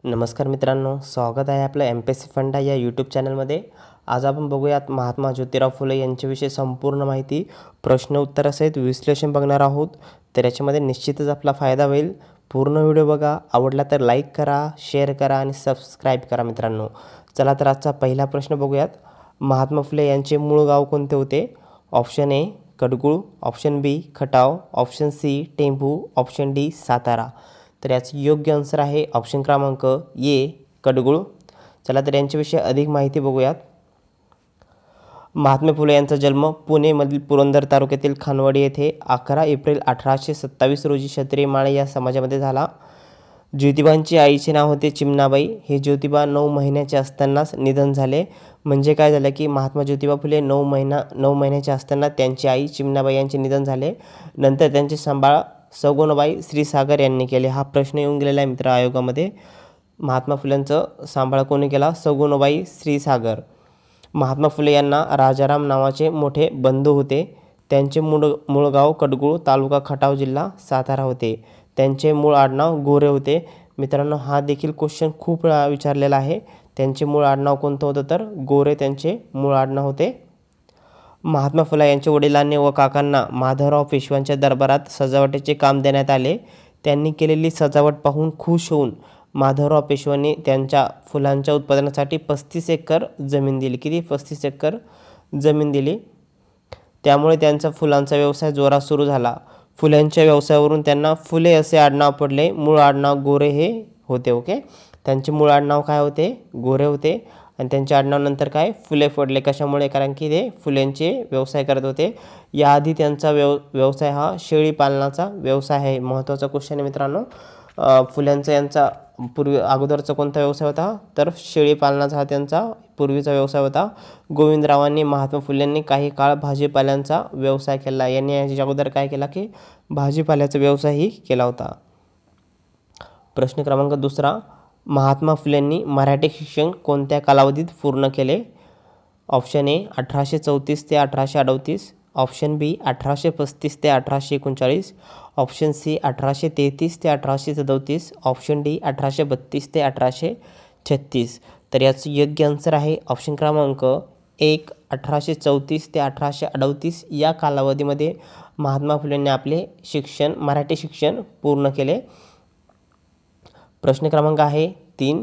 नमस्कार मित्रांनो, स्वागत आहे आपलं एम-पी-एस-सी फंडा या यूट्यूब चॅनलमध्ये. आज आपण बघूयात महात्मा ज्योतिराव फुले यांच्याविषयी संपूर्ण माहिती प्रश्न उत्तरासहित विश्लेषण बघणार आहोत. तर याच्यामध्ये निश्चितच आपला फायदा होईल. पूर्ण व्हिडिओ बघा. आवडला तर लाईक करा, शेअर करा आणि सबस्क्राईब करा मित्रांनो. चला तर आजचा पहिला प्रश्न बघूयात. महात्मा फुले यांचे मूळ गाव कोणते होते? Option A Kadgul, option B Khatav, option C Tembhu, option D Satara. तर याचं योग्य आन्सर आहे ऑप्शन क्रमांक ए कडगुळ. चला तर यांच्याविषयी अधिक माहिती बघूयात. महात्मा फुले यांचा जन्म पुणेमधील पुरंदर तालुक्यातील खानवाडी येथे 11 एप्रिल 1827 रोजी क्षत्रिय माळे या समाजामध्ये झाला. ज्योतिबांची आईचे नाव होते चिमणाबाई. हे ज्योतिबा 9 महिन्याचे असतानाच निधन झाले. म्हणजे काय झालं की महात्मा ज्योतिबा फुले 9 महिन्याचे असताना त्यांची आई चिमणाबाई यांचे निधन झाले. नंतर त्यांचे सांभाळ सगुणाबाई श्रीसागर यांनी केले. हा प्रश्न येऊन गेलेला आहे मित्र आयोगामध्ये. महात्मा फुल्यांचं सांभाळ कोणी केला? सगुणाबाई श्रीसागर. महात्मा फुले यांना राजाराम नावाचे मोठे बंधू होते. त्यांचे मूळ गाव कडगुळ, तालुका खटाव, जिल्हा सातारा होते. त्यांचे मूळ आडनाव गोरे होते. मित्रांनो, हा देखील क्वेश्चन खूप वेळा विचारलेला आहे. त्यांचे मूळ आडनाव कोणतं होतं? तर गोरे त्यांचे मूळ आडनाव होते. महात्मा फुले यांच्या वडिलांनी व काकांना माधवराव पेशव्यांच्या दरबारात सजावटीचे काम देण्यात आले. त्यांनी केलेली सजावट पाहून खुश होऊन माधवराव पेशव्यांनी त्यांच्या फुलांच्या उत्पादनासाठी 35 एकर जमीन दिली. किती? 35 एकर जमीन दिली. त्यामुळे त्यांचा फुलांचा व्यवसाय जोरात सुरू झाला. फुलांच्या व्यवसायावरून त्यांना फुले असे आडनाव पडले. मूळ आडनाव गोरे हे होते. ओके, त्यांचे मूळ आडनाव काय होते? गोरे होते. आणि त्यांच्या आडनावानंतर काय? फुले पडले. कशामुळे? कारण की ते फुल्यांचे व्यवसाय करत होते. याआधी त्यांचा व्यवसाय हा शेळी पालनाचा व्यवसाय आहे. महत्त्वाचा क्वेश्चन आहे मित्रांनो. फुल्यांचा यांचा अगोदरचा कोणता व्यवसाय होता? तर शेळी पालनाचा हा त्यांचा पूर्वीचा व्यवसाय होता. गोविंदरावांनी महात्मा फुल्यांनी काही काळ भाजीपाल्यांचा व्यवसाय केला. यांनी याच्या अगोदर काय केला की भाजीपाल्याचा व्यवसायही केला होता. प्रश्न क्रमांक दुसरा. महात्मा फुलेंनी मराठी शिक्षण कोणत्या कालावधीत पूर्ण केले? ऑप्शन ए 1834 ते 1838, ऑप्शन बी 1835 ते 1839, ऑप्शन सी 1833 ते 1837, ऑप्शन डी 1832 ते 1836. तर याचं योग्य आन्सर आहे ऑप्शन क्रमांक 1 1834 ते 1838 या कालावधीमध्ये महात्मा फुलेंनी आपले मराठी शिक्षण पूर्ण केले. प्रश्न क्रमांक आहे 3.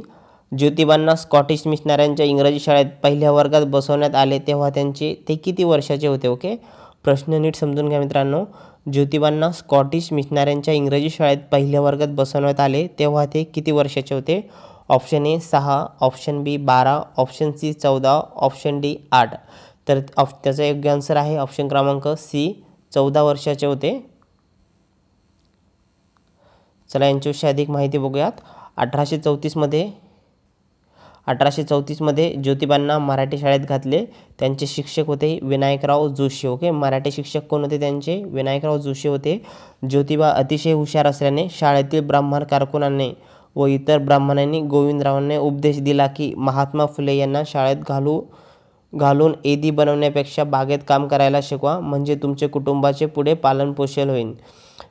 ज्योतिबांना स्कॉटिश मिशनऱ्यांच्या इंग्रजी शाळेत पहिल्या वर्गात बसवण्यात आले तेव्हा ते किती वर्षाचे होते? ओके, प्रश्न नीट समजून घ्या मित्रांनो. ज्योतिबांना स्कॉटिश मिशनऱ्यांच्या इंग्रजी शाळेत पहिल्या वर्गात बसवण्यात आले तेव्हा ते किती वर्षाचे होते? Option A 6, option B 12, option C 14, option D 8. तर त्याचा योग्य आन्सर आहे ऑप्शन क्रमांक सी 14 वर्षाचे होते. चला यांच्याविषयी अधिक माहिती बघूयात. 1834मध्ये ज्योतिबांना मराठी शाळेत घातले. त्यांचे शिक्षक होते विनायकराव जोशी. ओके, मराठी शिक्षक कोण होते त्यांचे? विनायकराव जोशी होते. ज्योतिबा अतिशय हुशार असल्याने शाळेतील ब्राह्मण कारकुनांनी व इतर ब्राह्मणांनी गोविंदरावांना उपदेश दिला की महात्मा फुले यांना शाळेत घालून एदी बनवण्यापेक्षा बागेत काम करायला शिकवा, म्हणजे तुमचे कुटुंबाचे पुढे पालनपोषण होईल.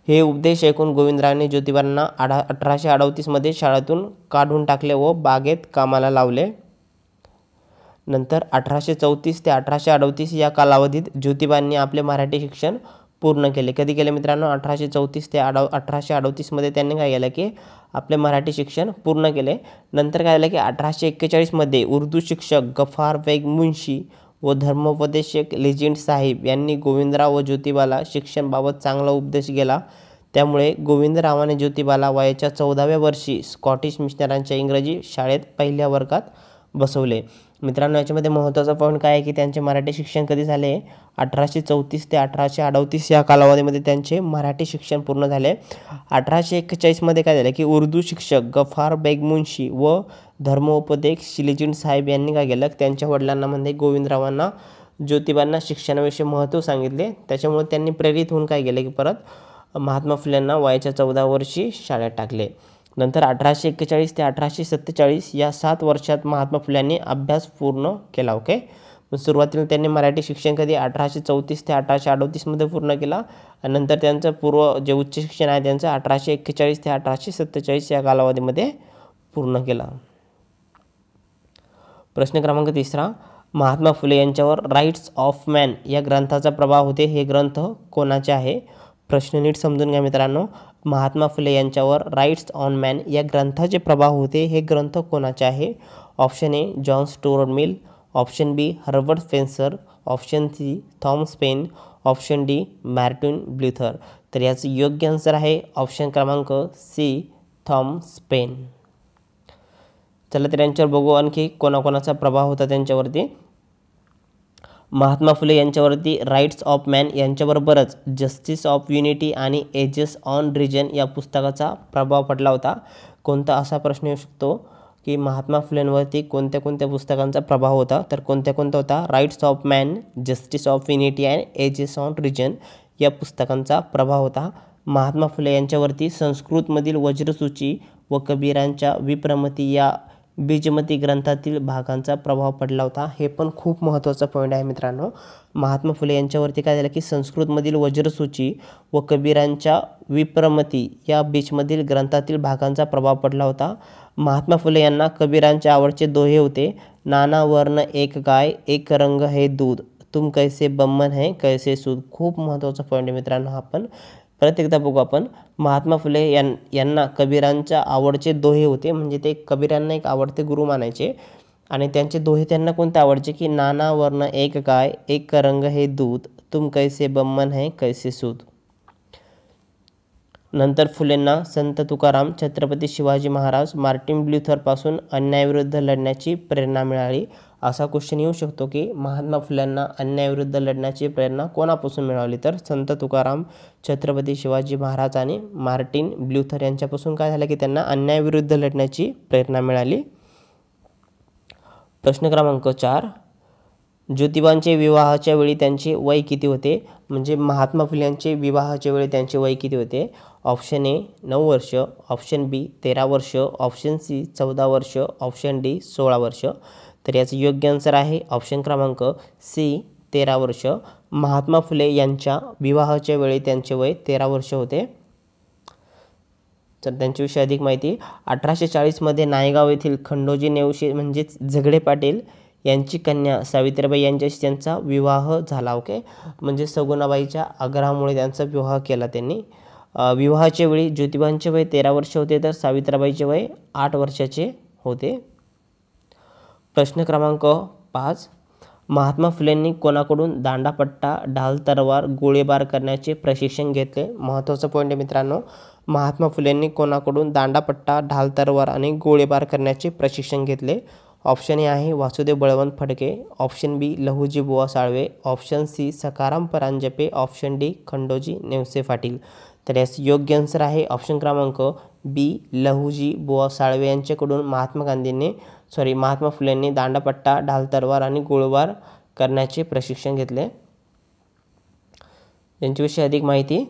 हे उपदेश ऐकून गोविंदरावांनी ज्योतिबांना 1838मध्ये शाळेतून काढून टाकले व बागेत कामाला लावले. नंतर 1834 ते 1838 या कालावधीत ज्योतिबांनी आपले मराठी शिक्षण पूर्ण केले. कधी केले मित्रांनो? 1834 ते 1838मध्ये त्यांनी काय केलं की आपले मराठी शिक्षण पूर्ण केले. नंतर काय झालं की 1841मध्ये उर्दू शिक्षक गफार बेग मुन्शी व धर्मोपदेशक लेजेंड साहेब यांनी गोविंदराव व ज्योतिबाला शिक्षणाबाबत चांगला उपदेश केला. त्यामुळे गोविंदरावाने ज्योतिबाला वयाच्या 14व्या वर्षी स्कॉटिश मिशनऱ्यांच्या इंग्रजी शाळेत पहिल्या वर्गात बसवले. मित्रांनो, याच्यामध्ये महत्त्वाचा पॉईंट काय आहे की त्यांचे मराठी शिक्षण कधी झाले? 1834 ते 1838 या कालावधीमध्ये त्यांचे मराठी शिक्षण पूर्ण झाले. 1841मध्ये काय झालं की उर्दू शिक्षक गफार बेग मुन्शी व धर्मोपदेशक लेजेंड साहेब यांनी काय केलं? त्यांच्या वडिलांना म्हणजे गोविंदरावांना ज्योतिबांना शिक्षणाविषयी महत्त्व सांगितले. त्याच्यामुळे त्यांनी प्रेरित होऊन काय केलं की परत महात्मा फुल्यांना वयाच्या 14 वर्षी शाळेत टाकले. नंतर 1841 ते 1847 या 7 वर्षात महात्मा फुल्यांनी अभ्यास पूर्ण केला. ओके, सुरुवातीला त्यांनी मराठी शिक्षण कधी 1834 ते 1838मध्ये पूर्ण केला. आणि नंतर त्यांचं जे उच्च शिक्षण आहे त्यांचं 1841 ते 1847 या कालावधीमध्ये पूर्ण केला. प्रश्न क्रमांक 3, महात्मा फुले यांच्यावर राईट्स ऑफ मॅन या ग्रंथाचा प्रभाव होते. हे ग्रंथ कोणाचे आहे? प्रश्न नीट समजून घ्या मित्रांनो. महात्मा फुले यांच्यावर राईट्स ऑन मॅन या ग्रंथाचे प्रभाव होते. हे ग्रंथ कोणाचे आहे? Option A John Stuart Mill, option B Herbert Spencer, option C Thomas Paine, option D Martin Luther. तर याचं योग्य आन्सर आहे ऑप्शन क्रमांक सी थॉमस पेन. चला तर यांच्यावर बघू आणखी कोणाकोणाचा प्रभाव होता त्यांच्यावरती. Mahatma Phule यांच्यावरती rights of man यांच्याबरोबरच जस्टिस ऑफ युनिटी आणि एजेस ऑन रिजन या पुस्तकाचा प्रभाव पडला होता. कोणता असा प्रश्न येऊ शकतो की महात्मा फुलेंवरती कोणत्या कोणत्या पुस्तकांचा प्रभाव होता? तर कोणत्या होता? Rights of man, justice of unity and ages on reason या पुस्तकांचा प्रभाव होता. महात्मा फुले यांच्यावरती संस्कृतमधील वज्रसूची व कबीरांच्या विप्रमती या बीजमती ग्रंथातील भागांचा प्रभाव पडला होता. हे पण खूप महत्त्वाचा पॉईंट आहे मित्रांनो. महात्मा फुले यांच्यावरती काय झालं की संस्कृतमधील वज्रसूची व कबीरांच्या विप्रमती या बीजमधील ग्रंथातील भागांचा प्रभाव पडला होता. महात्मा फुले यांना कबीरांचे आवडचे दोहे होते. नाना वर्ण एक गाय, एक रंग है दूध, तुम कैसे बम्मन है कैसे सूद. खूप महत्त्वाचा पॉईंट आहे मित्रांनो. आपण परत एकदा बघू आपण. महात्मा फुले यांना कबीरांच्या आवडचे दोहे होते, म्हणजे ते कबीरांना एक आवडते गुरु मानायचे. आणि त्यांचे दोहे त्यांना कोणते आवडचे की नाना वर्ण एक गाय, एक रंग हे दूध, तुम कैसे बम्मन है कैसे सूद. नंतर फुलेंना संत तुकाराम, छत्रपती शिवाजी महाराज, मार्टिन लुथरपासून अन्यायाविरुद्ध लढण्याची प्रेरणा मिळाली. असा क्वेश्चन येऊ शकतो की महात्मा फुल्यांना अन्यायाविरुद्ध लढण्याची प्रेरणा कोणापासून मिळाली? तर संत तुकाराम, छत्रपती शिवाजी महाराज आणि मार्टिन लुथर यांच्यापासून काय झालं की त्यांना अन्यायाविरुद्ध लढण्याची प्रेरणा मिळाली. प्रश्न क्रमांक 4, ज्योतिबांचे विवाहाच्या वेळी त्यांचे वय किती होते? म्हणजे महात्मा फुल्यांचे विवाहाच्या वेळी त्यांचे वय किती होते? ऑप्शन ए 9 वर्ष, ऑप्शन बी 13 वर्ष, ऑप्शन सी 14 वर्ष, ऑप्शन डी 16 वर्ष. तर याचं योग्य आन्सर आहे ऑप्शन क्रमांक सी 13 वर्ष. महात्मा फुले यांच्या विवाहाच्या वेळी त्यांचे वय 13 वर्ष होते. तर त्यांच्याविषयी अधिक माहिती. 1840मध्ये नायगाव येथील खंडोजी नेवशे म्हणजेच झगडे पाटील यांची कन्या सावित्रीबाई यांच्याशी त्यांचा विवाह झाला. ओके, म्हणजे सगुणाबाईच्या आग्रहामुळे त्यांचा विवाह केला त्यांनी. विवाहाच्या वेळी ज्योतिबांचे वय 13 वर्ष होते, तर सावित्रीबाईचे वय 8 वर्षाचे होते. प्रश्न क्रमांक 5, महात्मा फुलेंनी कोणाकडून दांडापट्टा, ढाल तलवार, गोळीबार करण्याचे प्रशिक्षण घेतले? महत्त्वाचा पॉईंट आहे मित्रांनो. महात्मा फुलेंनी कोणाकडून दांडापट्टा, ढाल तलवार आणि गोळीबार करण्याचे प्रशिक्षण घेतले? ऑप्शन ए आहे Vasudev Balwant Phadke, option B Lahuji Buva Salve, option C Sakharam Paranjpe, option D Khandoji Nevse Patil. तर यास योग्य आन्सर आहे ऑप्शन क्रमांक बी लहुजी बुवा साळवे यांच्याकडून महात्मा फुलेंनी दांडापट्टा, ढाल तलवार आणि गोळीबार करण्याचे प्रशिक्षण घेतले. यांच्याविषयी अधिक माहिती.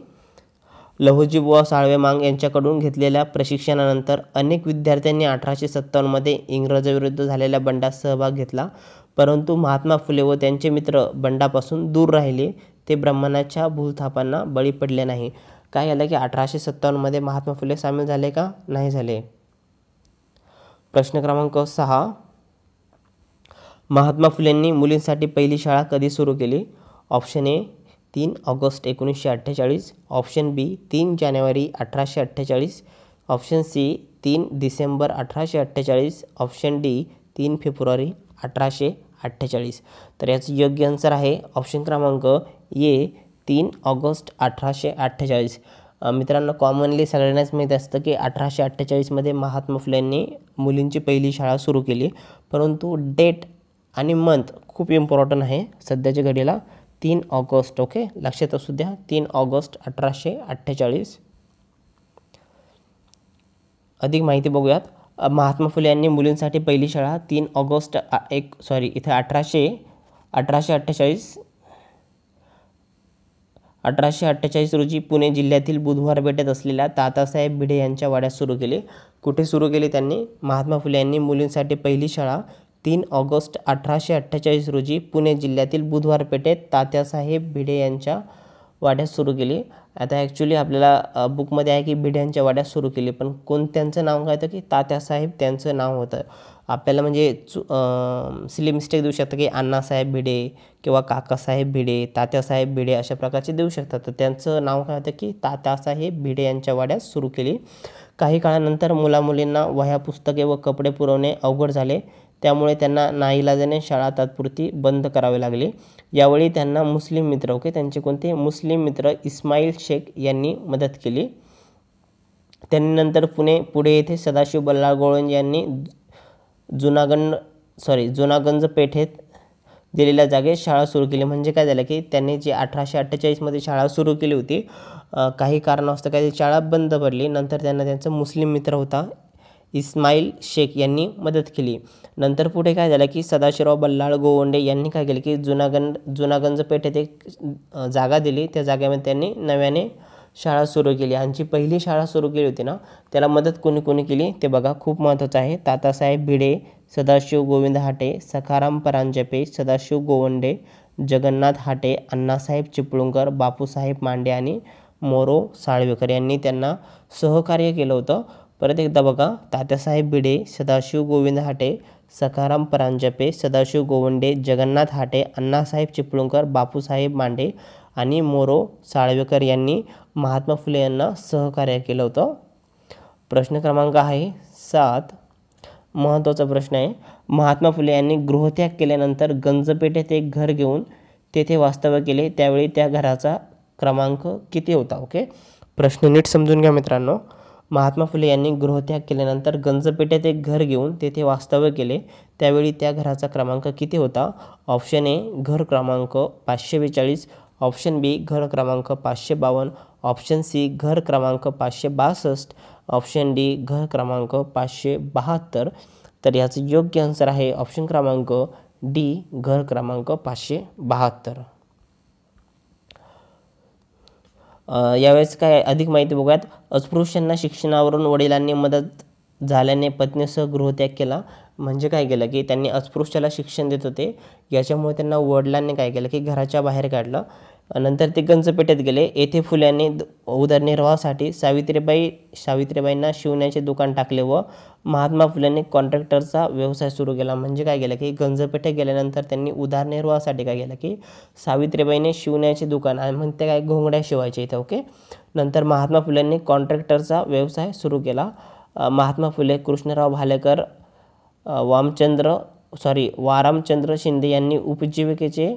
लहुजी बुवा साळवे मांग यांच्याकडून घेतलेल्या प्रशिक्षणानंतर अनेक विद्यार्थ्यांनी 1857मध्ये इंग्रजांविरुद्ध झालेल्या बंडात सहभाग घेतला, परंतु महात्मा फुले व त्यांचे मित्र बंडापासून दूर राहिले. ते ब्राह्मणाच्या भूलथापांना बळी पडले नाही. काय झालं की 1857मध्ये महात्मा फुले सामील झाले का? नाही झाले. प्रश्न क्रमांक 6, महात्मा फुलेंनी मुलींसाठी पहिली शाळा कधी सुरू केली? ऑप्शन ए 3 ऑगस्ट 1948, ऑप्शन बी 3 जानेवारी 1848, ऑप्शन सी 3 डिसेंबर 1848, ऑप्शन डी 3 फेब्रुवारी 1848. तर याचं योग्य आन्सर आहे ऑप्शन क्रमांक ए 3 ऑगस्ट 1848. मित्रांनो, कॉमनली सगळ्यांनाच माहीत असतं की 1848मध्ये महात्मा फुलेंनी मुलींची पहिली शाळा सुरू केली, परंतु डेट आणि मंथ खूप इम्पॉर्टंट आहे सध्याच्या घडीला. 3 ऑगस्ट. ओके, लक्षात असू द्या 3 ऑगस्ट 1848. अधिक माहिती बघूयात. महात्मा फुले यांनी मुलींसाठी पहिली शाळा 3 ऑगस्ट इथे 1848 रोजी पुणे जिल्ह्यातील बुधवार पेठेत असलेल्या तात्यासाहेब भिडे यांच्या वाड्यात सुरू केली. कुठे सुरू केली त्यांनी? महात्मा फुले यांनी मुलींसाठी पहिली शाळा 3 ऑगस्ट 1848 रोजी पुणे जिल्ह्यातील बुधवार पेठेत तात्यासाहेब भिडे यांच्या वाड्यात सुरू केली. आता ॲक्च्युली आपल्याला बुकमध्ये आहे की भिड्यांच्या वाड्यात सुरू केली, पण कोणत्यांचं नाव काय होतं की तात्यासाहेब त्यांचं नाव होतं. आपल्याला म्हणजे सिली मिस्टेक देऊ शकतं की अण्णासाहेब भिडे किंवा काकासाहेब भिडे, तात्यासाहेब भिडे अशा प्रकारचे देऊ शकतात. तर त्यांचं नाव काय होतं की तात्यासाहेब भिडे यांच्या वाड्यात सुरू केली. काही काळानंतर मुलामुलींना वह्या, पुस्तके व कपडे पुरवणे अवघड झाले, त्यामुळे त्यांना नाईलाजाने शाळा तात्पुरती बंद करावी लागली. यावेळी त्यांना मुस्लिम मित्र त्यांचे कोणते मुस्लिम मित्र इस्माईल शेख यांनी मदत केली. त्यांनी नंतर पुढे येथे सदाशिव बल्लाळ गोवंडे यांनी जुनागंज पेठेत दिलेल्या जागेत शाळा सुरू केली. म्हणजे काय झालं की त्यांनी जी 1848मध्ये शाळा सुरू केली होती, काही कारणास्तव काही शाळा बंद पडली. नंतर त्यांना त्यांचा मुस्लिम मित्र होता इस्माईल शेख यांनी मदत केली. नंतर पुढे काय झालं की सदाशिवराव बल्लाळ गोवंडे यांनी काय केलं की जुनागंज पेठेत एक जागा दिली. त्या जागेमध्ये त्यांनी नव्याने शाळा सुरू केली. आणि जी पहिली शाळा सुरू केली होती ना, त्याला मदत कोणी केली ते बघा, खूप महत्त्वाचं आहे. तात्यासाहेब भिडे, सदाशिव गोविंद हाटे, सखाराम परांजपे, सदाशिव गोवंडे, जगन्नाथ हाटे, अण्णासाहेब चिपळूणकर, बापूसाहेब मांडे आणि मोरो साळवेकर यांनी त्यांना सहकार्य केलं होतं. परत एकदा बघा, तात्यासाहेब भिडे, सदाशिव गोविंद हाटे, सखाराम परांजपे, सदाशिव गोवंडे, जगन्नाथ हाटे, अण्णासाहेब चिपळूणकर, बापूसाहेब मांडे आणि मोरो साळवेकर यांनी महात्मा फुले यांना सहकार्य केलं होतं. प्रश्न क्रमांक आहे 7. महत्त्वाचा प्रश्न आहे. महात्मा फुले यांनी गृहत्याग केल्यानंतर गंजपेठेत एक घर घेऊन तेथे वास्तव्य केले, त्यावेळी त्या घराचा क्रमांक किती होता? ओके, प्रश्न नीट समजून घ्या मित्रांनो. महात्मा फुले यांनी गृहत्याग केल्यानंतर गंजपेठेत एक घर घेऊन तेथे वास्तव्य केले, त्यावेळी त्या घराचा क्रमांक किती होता? ऑप्शन ए घर क्रमांक 542, ऑप्शन बी घर क्रमांक 552, ऑप्शन सी घर क्रमांक 562, ऑप्शन डी घर क्रमांक 572. तर याचं योग्य आन्सर आहे ऑप्शन क्रमांक डी घर क्रमांक 572. यावेळेस काय अधिक माहिती बघूयात. अस्पृश्यांना शिक्षणावरून वडिलांनी मदत झाल्याने पत्नीसह गृहत्याग केला. म्हणजे काय केलं की त्यांनी अस्पृश्याला शिक्षण देत होते, याच्यामुळे त्यांना वडिलांनी काय केलं की घराच्या बाहेर काढलं. नंतर ते गंजपेठेत गेले. येथे फुल्यांनी उदरनिर्वाहासाठी सावित्रीबाईंना शिवण्याचे दुकान टाकले व महात्मा फुल्यांनी कॉन्ट्रॅक्टरचा व्यवसाय सुरू केला. म्हणजे काय केलं की गंजपेठेत गेल्यानंतर त्यांनी उदरनिर्वाहासाठी काय केलं की सावित्रीबाईंनी शिवण्याचे दुकान आणि म्हणते काय घोंगड्या शिवायचे इथे. ओके, नंतर महात्मा फुल्यांनी कॉन्ट्रॅक्टरचा व्यवसाय सुरू केला. महात्मा फुले, कृष्णराव भालेकर, वारामचंद्र शिंदे यांनी उपजीविकेचे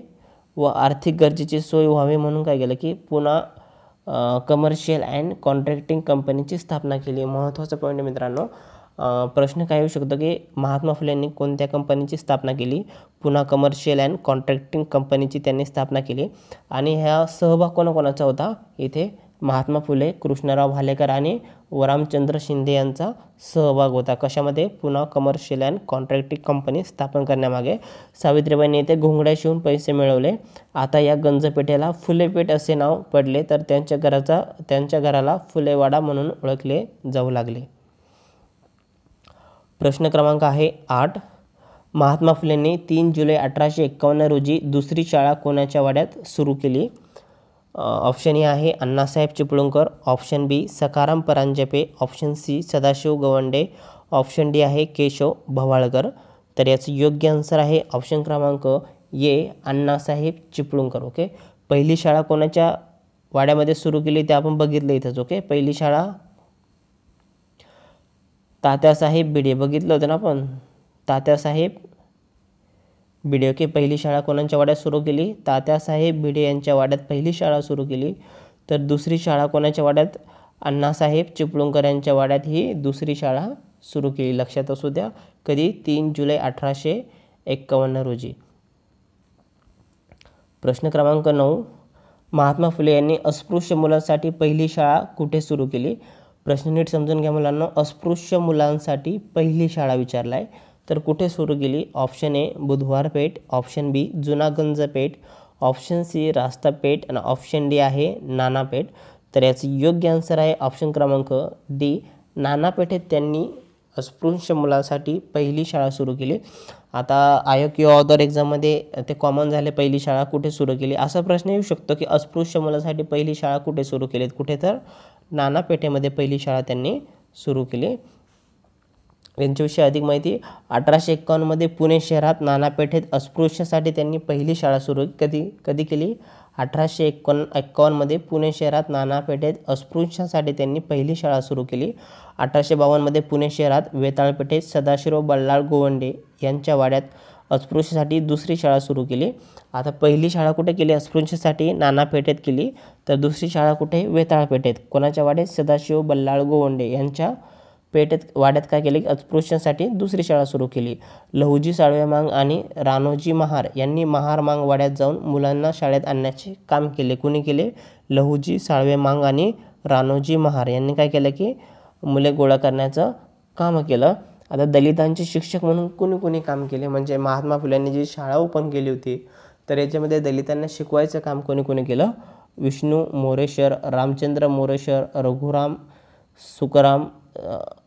व आर्थिक गरजेची सोय व्हावी म्हणून काय केलं की पुन्हा कमर्शियल अँड कॉन्ट्रॅक्टिंग कंपनीची स्थापना केली. महत्त्वाचा पॉईंट मित्रांनो. प्रश्न काय येऊ शकतो की महात्मा फुले यांनी कोणत्या कंपनीची स्थापना केली? पुन्हा कमर्शियल अँड कॉन्ट्रॅक्टिंग कंपनीची त्यांनी स्थापना केली. आणि ह्या सहभाग कोणाकोणाचा होता? इथे महात्मा फुले, कृष्णराव भालेकर आणि वरामचंद्र शिंदे यांचा सहभाग होता. कशामध्ये? पुन्हा कमर्शियल अँड कॉन्ट्रॅक्टिंग कंपनी स्थापन करण्यामागे. सावित्रीबाईंनी येथे घोंगड्या शिवून पैसे मिळवले. आता या गंजपेठेला फुलेपेठ असे नाव पडले, तर त्यांच्या घराला फुलेवाडा म्हणून ओळखले जाऊ लागले. प्रश्न क्रमांक आहे 8. महात्मा फुलेंनी 3 जुलै 1851 रोजी दुसरी शाळा कोणाच्या वाड्यात सुरू केली? ऑप्शन ए आहे Annasaheb Chiplunkar, option B Sakharam Paranjpe, option C Sadashiv Gowande, option D आहे केशव भवाळकर. तर याचं योग्य आन्सर आहे ऑप्शन क्रमांक ए अण्णासाहेब चिपळूणकर. ओके, पहिली शाळा कोणाच्या वाड्यामध्ये सुरू केली ते आपण बघितलं इथंच. ओके, पहिली शाळा तात्यासाहेब भिडे बघितलं होतं ना आपण, तात्यासाहेब भिडे. ओके, पहिली शाळा कोणाच्या वाड्यात सुरू केली? तात्यासाहेब भिडे यांच्या वाड्यात पहिली शाळा सुरू केली. तर दुसरी शाळा कोणाच्या वाड्यात? अण्णासाहेब चिपळूणकर यांच्या वाड्यात ही दुसरी शाळा सुरू केली. लक्षात असू द्या, कधी? 3 जुलै 1851 रोजी. प्रश्न क्रमांक 9. महात्मा फुले यांनी अस्पृश्य मुलांसाठी पहिली शाळा कुठे सुरू केली? प्रश्न नीट समजून घ्या मुलांना. अस्पृश्य मुलांसाठी पहिली शाळा विचारला आहे, तर कुठे सुरू केली? ऑप्शन ए बुधवार पेठ, ऑप्शन बी जुनागंज पेठ, ऑप्शन सी रास्ता पेठ आणि ऑप्शन डी आहे नाना पेठ. तर याचं योग्य आन्सर आहे ऑप्शन क्रमांक डी नाना पेठेत त्यांनी अस्पृश्य मुलांसाठी पहिली शाळा सुरू केली. आता आयोग किंवा अदर एक्झाममध्ये ते कॉमन झाले, पहिली शाळा कुठे सुरू केली असा प्रश्न येऊ शकतो की अस्पृश्य मुलांसाठी पहिली शाळा कुठे सुरू केली. कुठे तर नाना पेठेमध्ये पहिली शाळा त्यांनी सुरू केली. यांच्याविषयी अधिक माहिती 1851 मध्ये पुणे शहरात नाना पेठेत अस्पृश्यासाठी त्यांनी पहिली शाळा सुरू कधी केली. 1851 मध्ये पुणे शहरात नाना पेठेत अस्पृश्यांसाठी त्यांनी पहिली शाळा सुरू केली. 1852 मध्ये पुणे शहरात वेताळ पेठेत सदाशिवराव बल्लाळ गोवंडे यांच्या वाड्यात अस्पृश्यांसाठी दुसरी शाळा सुरू केली. आता पहिली शाळा कुठे केली अस्पृश्यांसाठी? नाना पेठेत केली. तर दुसरी शाळा कुठे? वेताळ पेठेत. कोणाच्या वाड्यात? सदाशिव बल्लाळ गोवंडे यांच्या पेठेत वाड्यात काय केले? अस्पृश्यांसाठी दुसरी शाळा सुरू केली. लहुजी साळवेमांग आणि राणोजी महार यांनी महार मांग वाड्यात जाऊन मुलांना शाळेत आणण्याचे काम केले. कुणी केले? लहुजी साळवेमांग आणि राणोजी महार यांनी काय केलं की मुले गोळा करण्याचं काम केलं. आता दलितांचे शिक्षक म्हणून कुणी काम केले? म्हणजे महात्मा फुल्यांनी जी शाळा ओपन केली होती तर याच्यामध्ये दलितांना शिकवायचं काम कोणी केलं? विष्णू मोरेश्वर, रामचंद्र मोरेश्वर, रघुराम सुखराम,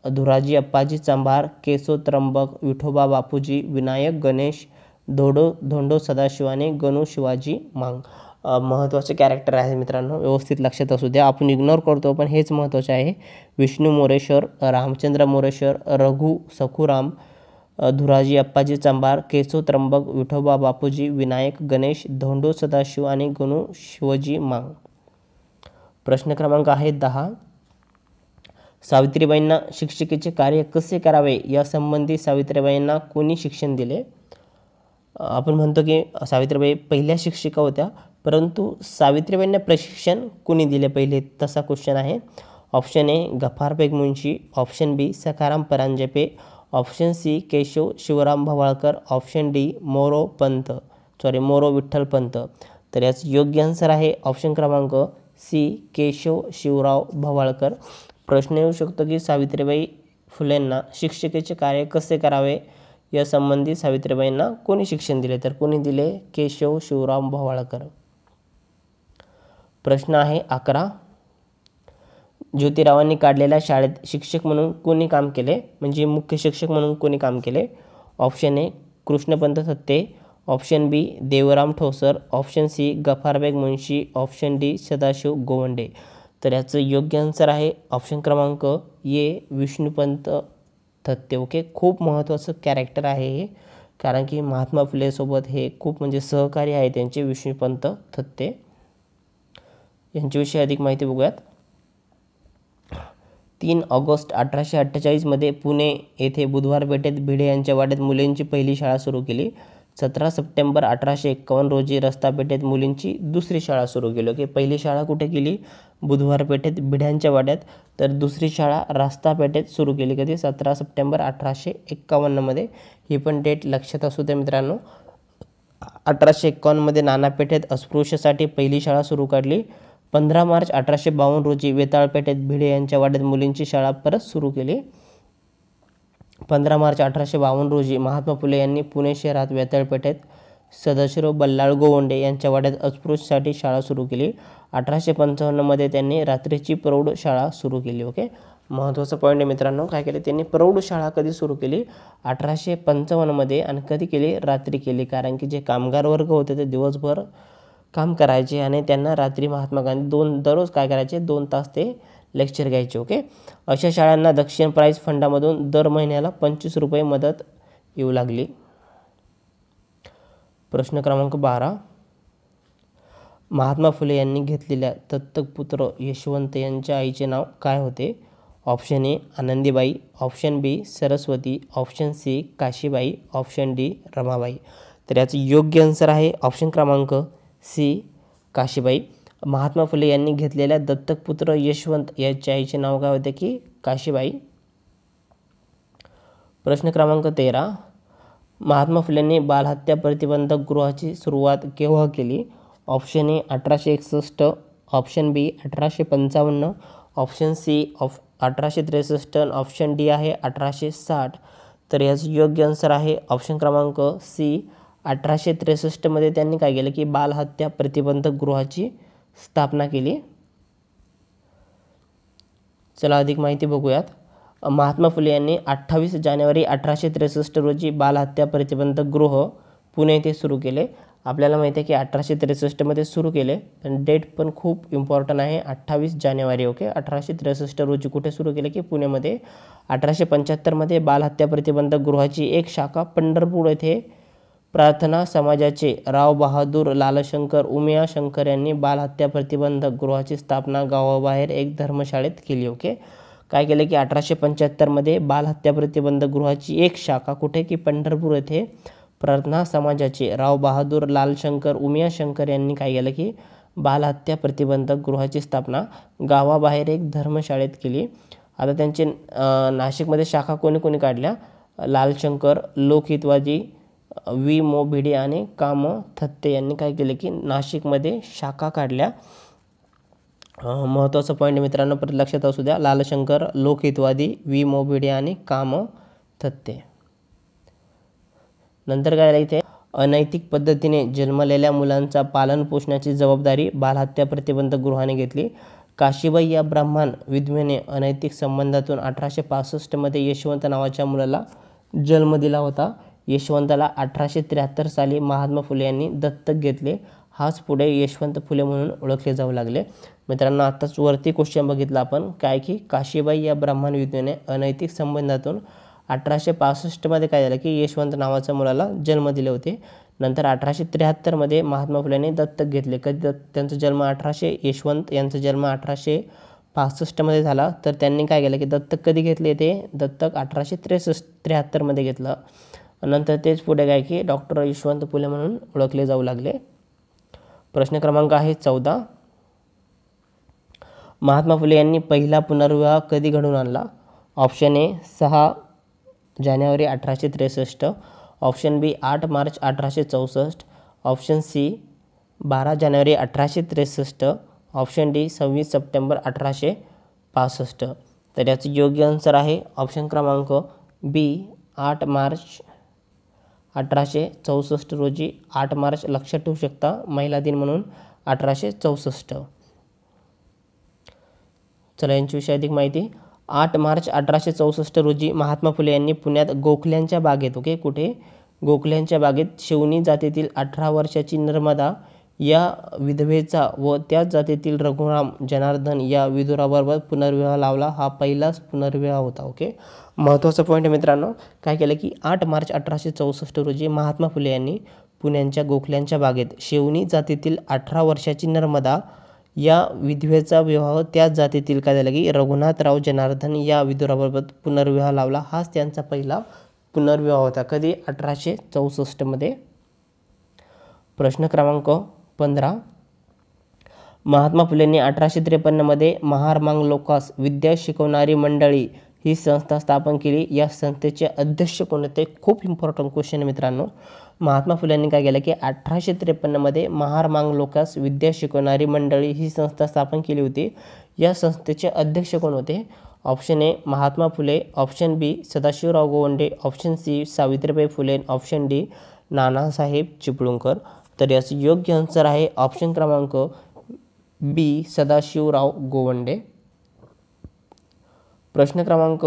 धुराजी अप्पाजी चांभार, केशव त्र्यंबक, विठोबा बापूजी, विनायक गणेश, धोंडो सदाशिव आणि गणू शिवाजी मांग. महत्त्वाचे कॅरेक्टर आहे मित्रांनो, व्यवस्थित लक्षात असू द्या. आपण इग्नोर करतो पण हेच महत्त्वाचे आहे. विष्णू मोरेश्वर, रामचंद्र मोरेश्वर, रघु सखुराम, धुराजी अप्पाजी चांभार, केशव त्र्यंबक, विठोबा बापूजी, विनायक गणेश, धोंडो सदाशिव आणि गणू शिवाजी मांग. प्रश्न क्रमांक आहे 10. सावित्रीबाईंना शिक्षिकेचे कार्य कसे करावे यासंबंधी सावित्रीबाईंना कोणी शिक्षण दिले? आपण म्हणतो की सावित्रीबाई पहिल्या शिक्षिका होत्या, परंतु सावित्रीबाईंना प्रशिक्षण कोणी दिले पहिले, तसा क्वेश्चन आहे. Option A Gafarbeg Munshi, option B Sakharam Paranjpe, option C Keshav Shivram Bhavalkar, option D Moro Vitthal Pant. तर याचं योग्य आन्सर आहे ऑप्शन क्रमांक सी केशव शिवराव भवाळकर. प्रश्न येऊ शकतो की सावित्रीबाई फुलेंना शिक्षिकेचे कार्य कसे करावे यासंबंधी सावित्रीबाईंना कोणी शिक्षण दिले? तर कोणी दिले? केशव शिवराम भवाळकर. प्रश्न आहे 11. ज्योतिरावांनी काढलेल्या शाळेत शिक्षक म्हणून कोणी काम केले? म्हणजे मुख्य शिक्षक म्हणून कोणी काम केले? Option A Krishnapant Thatte, option B Devram Thosar, option C Gafarbeg Munshi, option D Sadashiv Gowande. तर याचं योग्य आन्सर आहे ऑप्शन क्रमांक ए विष्णुपंत थत्ते. ओके, खूप महत्त्वाचं कॅरेक्टर आहे हे, कारण की महात्मा फुलेसोबत हे खूप म्हणजे सहकारी आहे त्यांचे विष्णुपंत थत्ते. यांच्याविषयी अधिक माहिती बघूयात. 3 ऑगस्ट 1848 मध्ये पुणे येथे बुधवार पेठेत भिडे यांच्या वाड्यात मुलींची पहिली शाळा सुरू केली. 17 सप्टेंबर 1851 रोजी रस्ता पेठेत मुलींची दुसरी शाळा सुरू केली. ओके, पहिली शाळा कुठे केली? बुधवार पेठेत भिड्यांच्या वाड्यात. तर दुसरी शाळा रस्ता पेठेत सुरू केली कधी? 17 सप्टेंबर 1851 मध्ये. ही पण डेट लक्षात असू द्या मित्रांनो. 1851 मध्ये नाना पेठेत अस्पृश्यासाठी पहिली शाळा सुरू काढली. 15 मार्च 1852 रोजी वेताळ पेठेत भिडे यांच्या वाड्यात मुलींची शाळा परत सुरू केली. 15 मार्च 1852 रोजी महात्मा फुले यांनी पुणे शहरात वेताळ पेठेत सदाशिवराव बल्लाळ गोवंडे यांच्या वाड्यात अस्पृश्यांसाठी शाळा सुरू केली. 1855 मध्ये त्यांनी रात्रीची प्रौढ शाळा सुरू केली. ओके, महत्त्वाचा पॉईंट आहे मित्रांनो. काय केले त्यांनी? प्रौढ शाळा कधी सुरू केली? 1855 मध्ये. आणि कधी केली? रात्री केली. कारण की जे कामगार वर्ग होते ते दिवसभर काम करायचे आणि त्यांना रात्री महात्मा गांधी दररोज काय करायचे? 2 तास ते लेक्चर घ्यायचे. ओके, अशा शाळांना दक्षिण प्राईज फंडामधून दर महिन्याला 25 रुपये मदत येऊ लागली. प्रश्न क्रमांक 12. महात्मा फुले यांनी घेतलेल्या दत्तक पुत्र यशवंत यांच्या आईचे नाव काय होते? Option A Anandibai, option B Saraswati, option C Kashibai, option D Ramabai. तर याचं योग्य आन्सर आहे ऑप्शन क्रमांक सी काशीबाई. महात्मा फुले यांनी घेतलेल्या दत्तक पुत्र यशवंत याच्या आईचे नाव काय होते? की काशीबाई. प्रश्न क्रमांक 13. महात्मा फुलेंनी बालहत्या प्रतिबंधक गृहाची सुरुवात केव्हा केली? Option A 1861, option B 1855, option C 1863, option D आहे 1860. तर याचं योग्य आन्सर आहे ऑप्शन क्रमांक सी 1863 मध्ये त्यांनी काय केलं की बालहत्या प्रतिबंधक गृहाची स्थापना केली. चला अधिक माहिती बघूयात. महात्मा फुले यांनी 28 जानेवारी 1863 रोजी बालहत्या प्रतिबंधक गृह पुणे येथे सुरू केले. आपल्याला माहिती आहे की 1863मध्ये सुरू केले, पण डेट पण खूप इम्पॉर्टंट आहे. 28 जानेवारी ओके 1863 रोजी कुठे सुरू केले की पुण्यामध्ये. 1875मध्ये बालहत्या प्रतिबंधक गृहाची एक शाखा पंढरपूर येथे प्रार्थना समाजाचे राव बहादूर लालशंकर उमियाशंकर यांनी बालहत्या प्रतिबंधक गृहाची स्थापना गावाबाहेर एक धर्मशाळेत केली. ओके काय केले की 1875मध्ये बालहत्या प्रतिबंधक गृहाची एक शाखा कुठे की पंढरपूर येथे प्रार्थना समाजाचे राव बहादूर लालशंकर उमियाशंकर यांनी काय केलं की बालहत्या प्रतिबंधक गृहाची स्थापना गावाबाहेर एक धर्मशाळेत केली. आता त्यांचे नाशिकमध्ये शाखा कोणी कोणी काढल्या? लालशंकर, लोकहितवादी, वी मो भिडे आणि काम थत्ते यांनी काय केले की नाशिकमध्ये शाखा काढल्या. महत्त्वाचा पॉईंट मित्रांनो परत लक्षात असू द्या. लालशंकर, लोकहितवादी, वी मो भिडे आणि काम थत्ते. नंतर काय राहिलं इथे, अनैतिक पद्धतीने जन्मलेल्या मुलांचा पालन पोषणाची जबाबदारी बालहत्या प्रतिबंधक गृहाने घेतली. काशीबाई या ब्राह्मण विधवेने अनैतिक संबंधातून 1865मध्ये यशवंत नावाच्या मुलाला जन्म दिला होता. यशवंताला 1873 साली महात्मा फुले यांनी दत्तक घेतले. हाच पुढे यशवंत फुले म्हणून ओळखले जाऊ लागले. मित्रांनो आत्ताच वरती क्वेश्चन बघितला आपण काय की काशीबाई या ब्राह्मण विधवेने अनैतिक संबंधातून 1865मध्ये काय झालं की यशवंत नावाच्या मुलाला जन्म दिले होते. नंतर 1873मध्ये महात्मा फुलेंनी दत्तक घेतले. कधी त्यांचा जन्म यशवंत यांचा जन्म 1865मध्ये झाला. तर त्यांनी काय केलं की दत्तक कधी घेतले ते दत्तक 1873मध्ये घेतलं. नंतर तेच पुढे काय की डॉक्टर यशवंत फुले म्हणून ओळखले जाऊ लागले. प्रश्न क्रमांक आहे 14. महात्मा फुले यांनी पहिला पुनर्विवाह कधी घडवून आणला? ऑप्शन ए 6 जानेवारी 1863, ऑप्शन बी 8 मार्च 1864, ऑप्शन सी 12 जानेवारी 1863, ऑप्शन डी 26 सप्टेंबर 1865. तर याचं योग्य आन्सर आहे ऑप्शन क्रमांक बी 8 मार्च 1864 रोजी. 8 मार्च लक्षात ठेवू शकता महिला दिन म्हणून 1864. चला यांच्याविषयी अधिक माहिती. 8 मार्च 1864 रोजी महात्मा फुले यांनी पुण्यात गोखल्यांच्या बागेत कुठे गोखल्यांच्या बागेत शिवणी जातीतील 18 वर्षाची नर्मदा या विधवेचा व त्याच जातीतील रघुराम जनार्दन या विधुराबरोबर पुनर्विवाह लावला. हा पहिलाच पुनर्विवाह होता. महत्त्वाचा पॉईंट मित्रांनो काय केलं की 8 मार्च 1864 रोजी महात्मा फुले यांनी पुण्याच्या गोखल्यांच्या बागेत शिवणी जातीतील 18 वर्षाची नर्मदा या विधवेचा विवाह त्याच जातीतील काय झालं की रघुनाथराव जनार्दन या विधुराबरोबर पुनर्विवाह लावला. हाच त्यांचा पहिला पुनर्विवाह होता. कधी 1864मध्ये. प्रश्न क्रमांक 15. महात्मा फुलेंनी 1853मध्ये महार लोकास विद्या शिकवणारी मंडळी ही संस्था स्थापन केली. या संस्थेचे अध्यक्ष कोण होते? खूप इम्पॉर्टंट क्वेश्चन मित्रांनो. महात्मा फुलेंनी काय केलं की 1853मध्ये महार लोकास विद्या शिकवणारी मंडळी ही संस्था स्थापन केली होती. या संस्थेचे अध्यक्ष कोण होते? Option A Mahatma Phule, option B Sadashivrao Gowande, option C Savitribai Phule, option D Nanasaheb Chiplunkar. तर याचं योग्य आन्सर आहे ऑप्शन क्रमांक बी सदाशिवराव गोवंडे. प्रश्न क्रमांक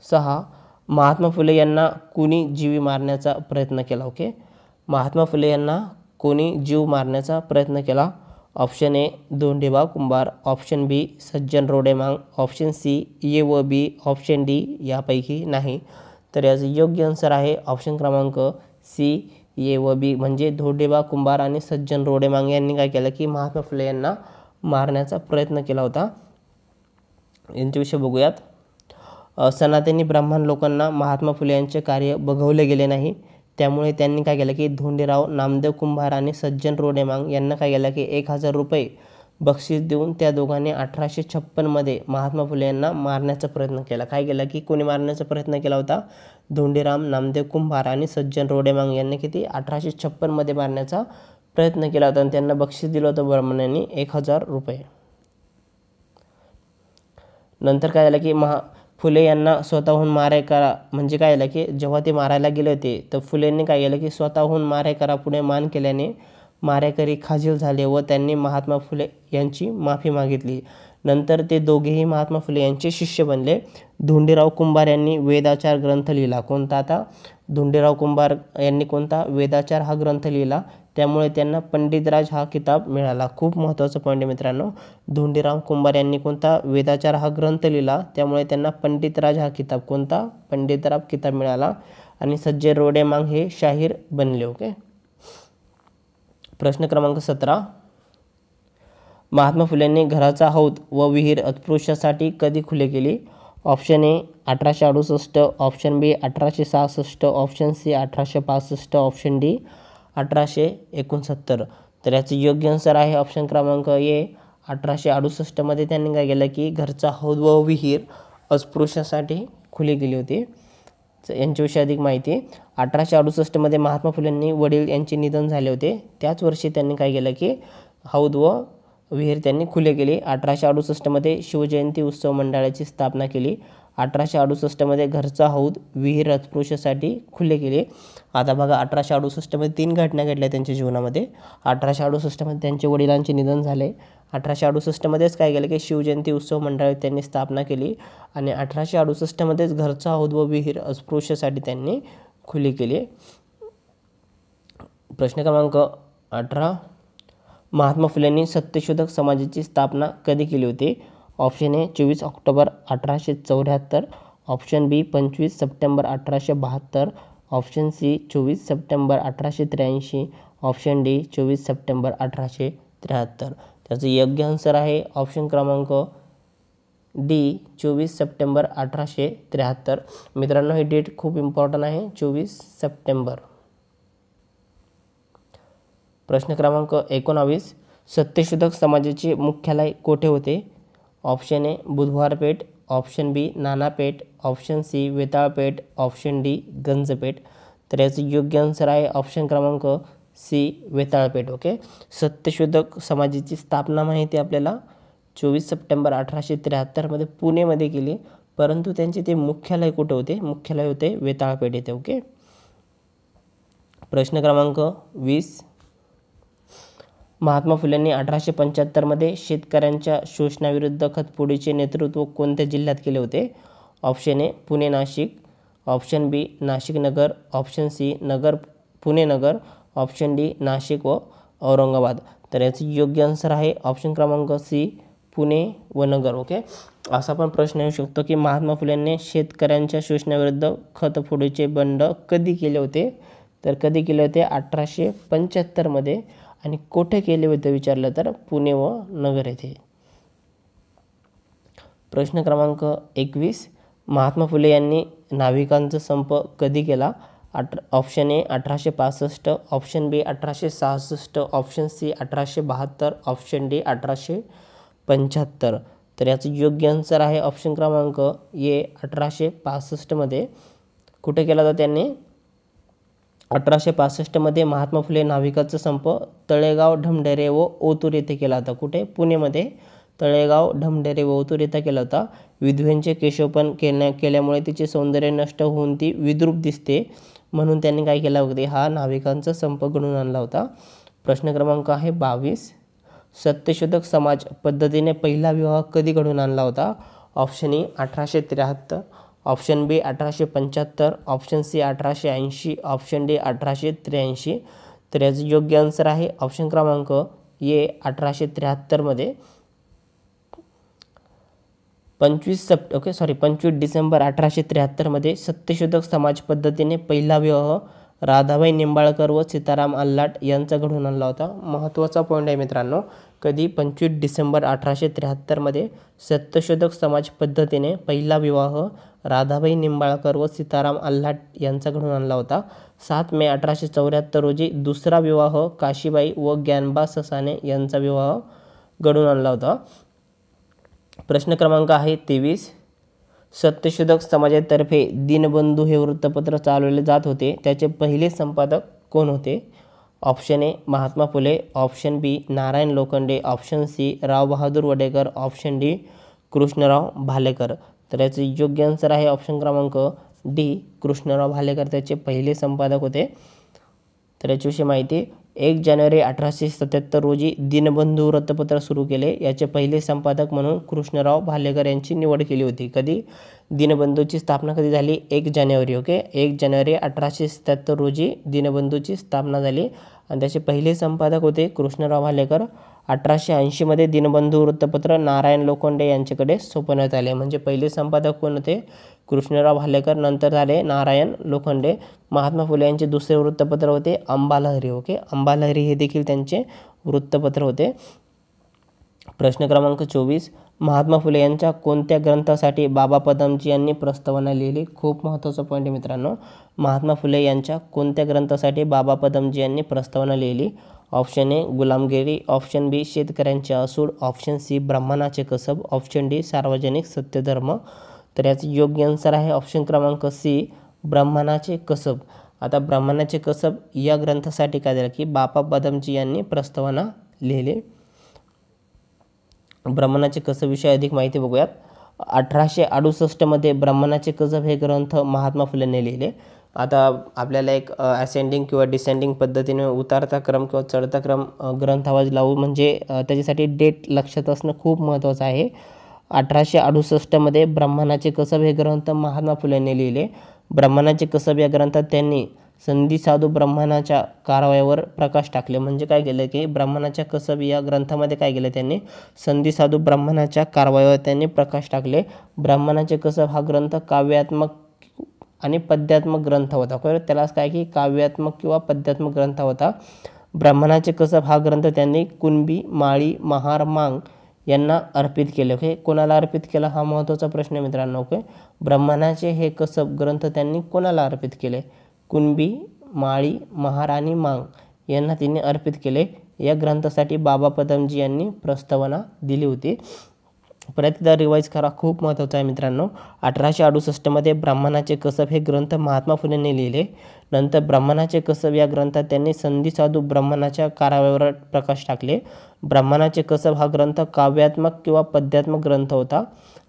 6. महात्मा फुले यांना कोणी जीव मारण्याचा प्रयत्न केला? महात्मा फुले यांना कोणी जीव मारण्याचा प्रयत्न केला? Option A Dhondiba Kumbhar, option B Sajjan Rodemang, option C A व बी, ऑप्शन डी यापैकी नाही. तर याचं योग्य आन्सर आहे ऑप्शन क्रमांक सी ए व बी म्हणजे धोंडेबा कुंभार आणि सज्जन रोडेमांग यांनी काय केलं की महात्मा फुले यांना मारण्याचा प्रयत्न केला होता. यांच्याविषयी बघूयात. सनातनी ब्राह्मण लोकांना महात्मा फुले यांचे कार्य बघवले गेले नाही. त्यामुळे त्यांनी काय केलं की धोंडेराव नामदेव कुंभार आणि सज्जन रोडेमांग यांना काय केलं की 1000 रुपये बक्षीस देऊन त्या दोघांनी 1856मध्ये महात्मा फुले यांना मारण्याचा प्रयत्न केला. काय केलं की कोणी मारण्याचा प्रयत्न केला होता? धोंडेराम नामदेव कुंभार आणि सज्जन रोडेमांग यांनी किती 1856मध्ये मारण्याचा प्रयत्न केला होता आणि त्यांना बक्षीस दिलं होतं ब्राह्मणांनी 1000 रुपये. नंतर काय झालं की फुले यांना स्वतःहून मारे करा म्हणजे काय झालं की जेव्हा ते मारायला गेले होते तर फुलेंनी काय केलं की स्वतःहून मारे करा पुढे मान केल्याने मारेकरी खाजील झाले व त्यांनी महात्मा फुले यांची माफी मागितली. नंतर ते दोघेही महात्मा फुले यांचे शिष्य बनले. धोंडीराव कुंभार यांनी वेदाचार ग्रंथ लिहिला. कोणता? आता धोंडीराव कुंभार यांनी कोणता? वेदाचार हा ग्रंथ लिहिला, त्यामुळे त्यांना पंडितराज हा किताब मिळाला. खूप महत्त्वाचा पॉईंट आहे मित्रांनो. धोंडीराव कुंभार यांनी कोणता? वेदाचार हा ग्रंथ लिहिला, त्यामुळे त्यांना पंडितराज हा किताब, कोणता? पंडितराज किताब मिळाला. आणि सज्जय रोडेमांग हे शाहीर बनले. ओके. प्रश्न क्रमांक 17. महात्मा फुलेंनी घराचा हौद व विहीर अस्पृश्यासाठी कधी खुले केली? Option A 1868, option B 1866, option C 1865, option D 1869. तर याचं योग्य आन्सर आहे ऑप्शन क्रमांक ए 1868 त्यांनी काय केलं की घरचा हौद व विहीर अस्पृश्यासाठी खुली केली होती. यांच्याविषयी अधिक माहिती. 1868 महात्मा फुलेंनी वडील यांचे निधन झाले होते. त्याच वर्षी त्यांनी काय केलं की हौद व विहीर त्यांनी खुले केले. 1868 शिवजयंती उत्सव मंडळाची स्थापना केली. 1868 घरचा हौद विहीर अस्पृश्यासाठी खुले केले. आता बघा 1868 3 घटना घडल्या त्यांच्या जीवनामध्ये. 1868 त्यांच्या वडिलांचे निधन झाले. 1868 काय केलं की शिवजयंती उत्सव मंडळ त्यांनी स्थापना केली आणि 1868 घरचा हौद व विहीर अस्पृश्यासाठी त्यांनी खुली केली. प्रश्न क्रमांक 18. महात्मा फुलेंनी सत्यशोधक समाजाची स्थापना कधी केली होती? ऑप्शन ए 24 ऑक्टोबर 1874, ऑप्शन बी 25 सप्टेंबर 1872, ऑप्शन सी 24 सप्टेंबर 1883, ऑप्शन डी 24 सप्टेंबर 1873. त्याचं योग्य आन्सर आहे ऑप्शन क्रमांक डी 24 सप्टेंबर 1873. मित्रांनो ही डेट खूप इम्पॉर्टंट आहे, 24 सप्टेंबर. प्रश्न क्रमांक 19. सत्यशोधक समाजाचे मुख्यालय कोठे होते? Option A Budhwarpeth, option B Nanapeth, option C Vetalpeth, option D Ganjpeth. तर याचं योग्य आन्सर आहे ऑप्शन क्रमांक सी वेताळपेठ. ओके. सत्यशोधक समाजाची स्थापना माहिती आपल्याला 24 सप्टेंबर 1873 पुणेमध्ये केली, परंतु त्यांचे ते मुख्यालय कुठे होते? मुख्यालय होते वेताळपेठ येथे. ओके. प्रश्न क्रमांक 20. महात्मा फुलेंनी 1875 शेतकऱ्यांच्या शोषणाविरुद्ध खतफोडीचे नेतृत्व कोणत्या जिल्ह्यात केले होते? Option A Pune Nashik, option B Nashik Nagar, option C Pune Nagar, option D Nashik व औरंगाबाद. तर याचं योग्य आन्सर आहे ऑप्शन क्रमांक सी पुणे व नगर. ओके. असा पण प्रश्न येऊ शकतो की महात्मा फुलेंनी शेतकऱ्यांच्या शोषणाविरुद्ध खतफोडीचे बंड कधी केले होते? तर कधी केले होते? 1875 आणि कोठे केले होते विचारलं तर पुणे व नगर येथे. प्रश्न क्रमांक 21. महात्मा फुले यांनी नाविकांचा संप कधी केला? Option A 1865, option B 1866, option C 1872, option D 1875. तर याचं योग्य आन्सर आहे ऑप्शन क्रमांक ए 1865. कुठे केला होता त्यांनी? 1865 महात्मा फुले नाविकाचा संप तळेगाव, ढमढेरे व ओतूर येथे केला होता. कुठे? पुणेमध्ये तळेगाव, ढमढेरे व ओतूर येथे केला होता. विधवेंचे केशवपन केल्यामुळे तिचे सौंदर्य नष्ट होऊन ती विद्रूप दिसते, म्हणून त्यांनी काय केला होते? हा नाविकांचा संप घडवून आणला होता. प्रश्न क्रमांक आहे 22. सत्यशोधक समाज पद्धतीने पहिला विवाह कधी घडवून आणला होता? Option A 1873, option B 1875, option C 1880, option D 1883. तर याचं योग्य आन्सर आहे ऑप्शन क्रमांक ए 1873 25 डिसेंबर 1873 सत्यशोधक समाज पद्धतीने पहिला विवाह राधाबाई निंबाळकर व सीताराम आल्हाट यांचा घडवून आणला होता. महत्त्वाचा पॉईंट आहे मित्रांनो. कधी? 25 डिसेंबर 1873 सत्यशोधक समाज पद्धतीने पहिला विवाह राधाबाई निंबाळकर व सीताराम आल्हाट यांचा घडवून आणला होता. 7 मे 1874 रोजी दुसरा विवाह काशीबाई व ज्ञानबा ससाणे यांचा विवाह घडवून आणला होता. प्रश्न क्रमांक आहे 23. सत्यशोधक समाजातर्फे दीनबंधू हे वृत्तपत्र चालवले जात होते, त्याचे पहिले संपादक कोण होते? Option A Mahatma Phule, option B Narayan Lokhande, option C Rao Bahadur Vadekar, option D Krishnarao Bhalekar. तर याचे योग्य आन्सर आहे ऑप्शन क्रमांक डी कृष्णराव भालेकर त्याचे पहिले संपादक होते. तर याच्याविषयी माहिती. 1 जानेवारी 1877 रोजी दीनबंधू वृत्तपत्र सुरू केले. याचे पहिले संपादक म्हणून कृष्णराव भालेकर यांची निवड केली होती. कधी? दीनबंधूची स्थापना कधी झाली? 1 जानेवारी. ओके, 1 जानेवारी 1877 रोजी दीनबंधूची स्थापना झाली आणि त्याचे पहिले संपादक होते कृष्णराव भालेकर. 1880 दीनबंधू वृत्तपत्र नारायण लोखंडे यांच्याकडे सोपवण्यात आले. म्हणजे पहिले संपादक कोण होते? कृष्णराव भालेकर. नंतर झाले नारायण लोखंडे. महात्मा फुले यांचे दुसरे वृत्तपत्र होते अंबालहरी. ओके, अंबालहरी हे देखील त्यांचे वृत्तपत्र होते. प्रश्न क्रमांक 24, महात्मा फुले यांच्या कोणत्या ग्रंथासाठी बाबा पदमजी यांनी प्रस्तावना लिहिली? खूप महत्त्वाचा पॉईंट आहे मित्रांनो. महात्मा फुले यांच्या कोणत्या ग्रंथासाठी बाबा पदमजी यांनी प्रस्तावना लिहिली? ऑप्शन ए गुलामगिरी, ऑप्शन बी शेतकऱ्यांचे असूड, ऑप्शन सी ब्राह्मणाचे कसब, ऑप्शन डी सार्वजनिक सत्यधर्म. तर याचं योग्य आन्सर आहे ऑप्शन क्रमांक सी ब्राह्मणाचे कसब. आता ब्राह्मणाचे कसब या ग्रंथासाठी काय झालं की बाबा पदमजी यांनी प्रस्तावना लिहिली. ब्राह्मणाचे कसब विषयी अधिक माहिती बघूयात. 1868 ब्राह्मणाचे कसब हे ग्रंथ महात्मा फुलेंनी लिहिले. आता आपल्याला एक असेंडिंग किंवा डिसेंडिंग पद्धतीने उतारता क्रम किंवा चढता क्रम ग्रंथावाज लावू म्हणजे त्याच्यासाठी डेट लक्षात असणं खूप महत्त्वाचं आहे. 1868 ब्राह्मणाचे कसब हे ग्रंथ महात्मा फुलेंनी लिहिले. ब्राह्मणाचे कसब या ग्रंथात त्यांनी संधी साधू ब्राह्मणाच्या कारवायावर प्रकाश टाकले. म्हणजे काय केलं की ब्राह्मणाच्या कसब या ग्रंथामध्ये काय केलं त्यांनी संधी साधू ब्राह्मणाच्या कारवायावर त्यांनी प्रकाश टाकले. ब्राह्मणाचे कसब हा ग्रंथ काव्यात्मक आणि पद्यात्मक ग्रंथ होता. त्यालाच काय की काव्यात्मक किंवा पद्यात्मक ग्रंथ होता. ब्राह्मणाचे कसब हा ग्रंथ त्यांनी कुणबी, माळी, महार, मांग यांना अर्पित केले. ओके, कोणाला अर्पित केला हा महत्त्वाचा प्रश्न आहे मित्रांनो. ओके, ब्राह्मणाचे हे कसब ग्रंथ त्यांनी कोणाला अर्पित केले? कुणबी, माळी, महार आणि मांग यांना त्यांनी अर्पित केले. या ग्रंथासाठी बाबा पदमजी यांनी प्रस्तावना दिली होती. परत एकदा रिवाईज करा, खूप महत्त्वाचं आहे मित्रांनो. 1868 ब्राह्मणाचे कसब हे ग्रंथ महात्मा फुलेंनी लिहिले. नंतर ब्राह्मणाचे कसब या ग्रंथात त्यांनी संधी साधू ब्राह्मणाच्या कारवायावर प्रकाश टाकले. ब्राह्मणाचे कसब हा ग्रंथ काव्यात्मक किंवा पद्यात्मक ग्रंथ होता.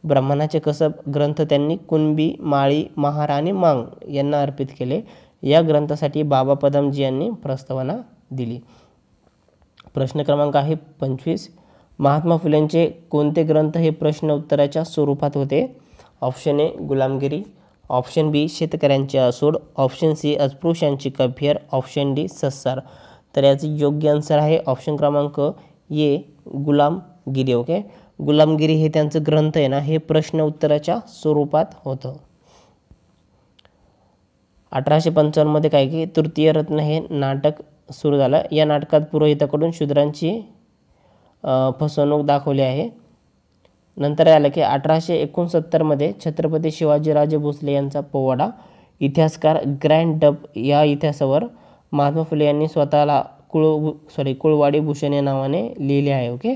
ब्राह्मणाचे कसब ग्रंथ त्यांनी कुणबी, माळी, महार आणि मांग यांना अर्पित केले. या ग्रंथासाठी बाबा पदमजी यांनी प्रस्तावना दिली. प्रश्न क्रमांक आहे 25, महात्मा फुलेंचे कोणते ग्रंथ हे प्रश्न उत्तराच्या स्वरूपात होते? ऑप्शन ए गुलामगिरी, ऑप्शन बी शेतकऱ्यांचे असूड, ऑप्शन सी अस्पृश्यांची कफेर, ऑप्शन डी सत्सार. तर याचं योग्य आन्सर आहे ऑप्शन क्रमांक ए गुलामगिरी. ओके, गुलामगिरी हे त्यांचं ग्रंथ आहे ना, हे प्रश्न उत्तराच्या स्वरूपात होतं. 1855 काय की तृतीय रत्न हे नाटक सुरू झालं. या नाटकात पुरोहिताकडून शूद्रांची फसवणूक दाखवली आहे. नंतर आलं की 1869 छत्रपती शिवाजीराजे भोसले यांचा पोवाडा. इतिहासकार ग्रँड डब या इतिहासावर महात्मा फुले यांनी स्वतःला कुळवाडी भूषण या नावाने लिहिले आहे. ओके,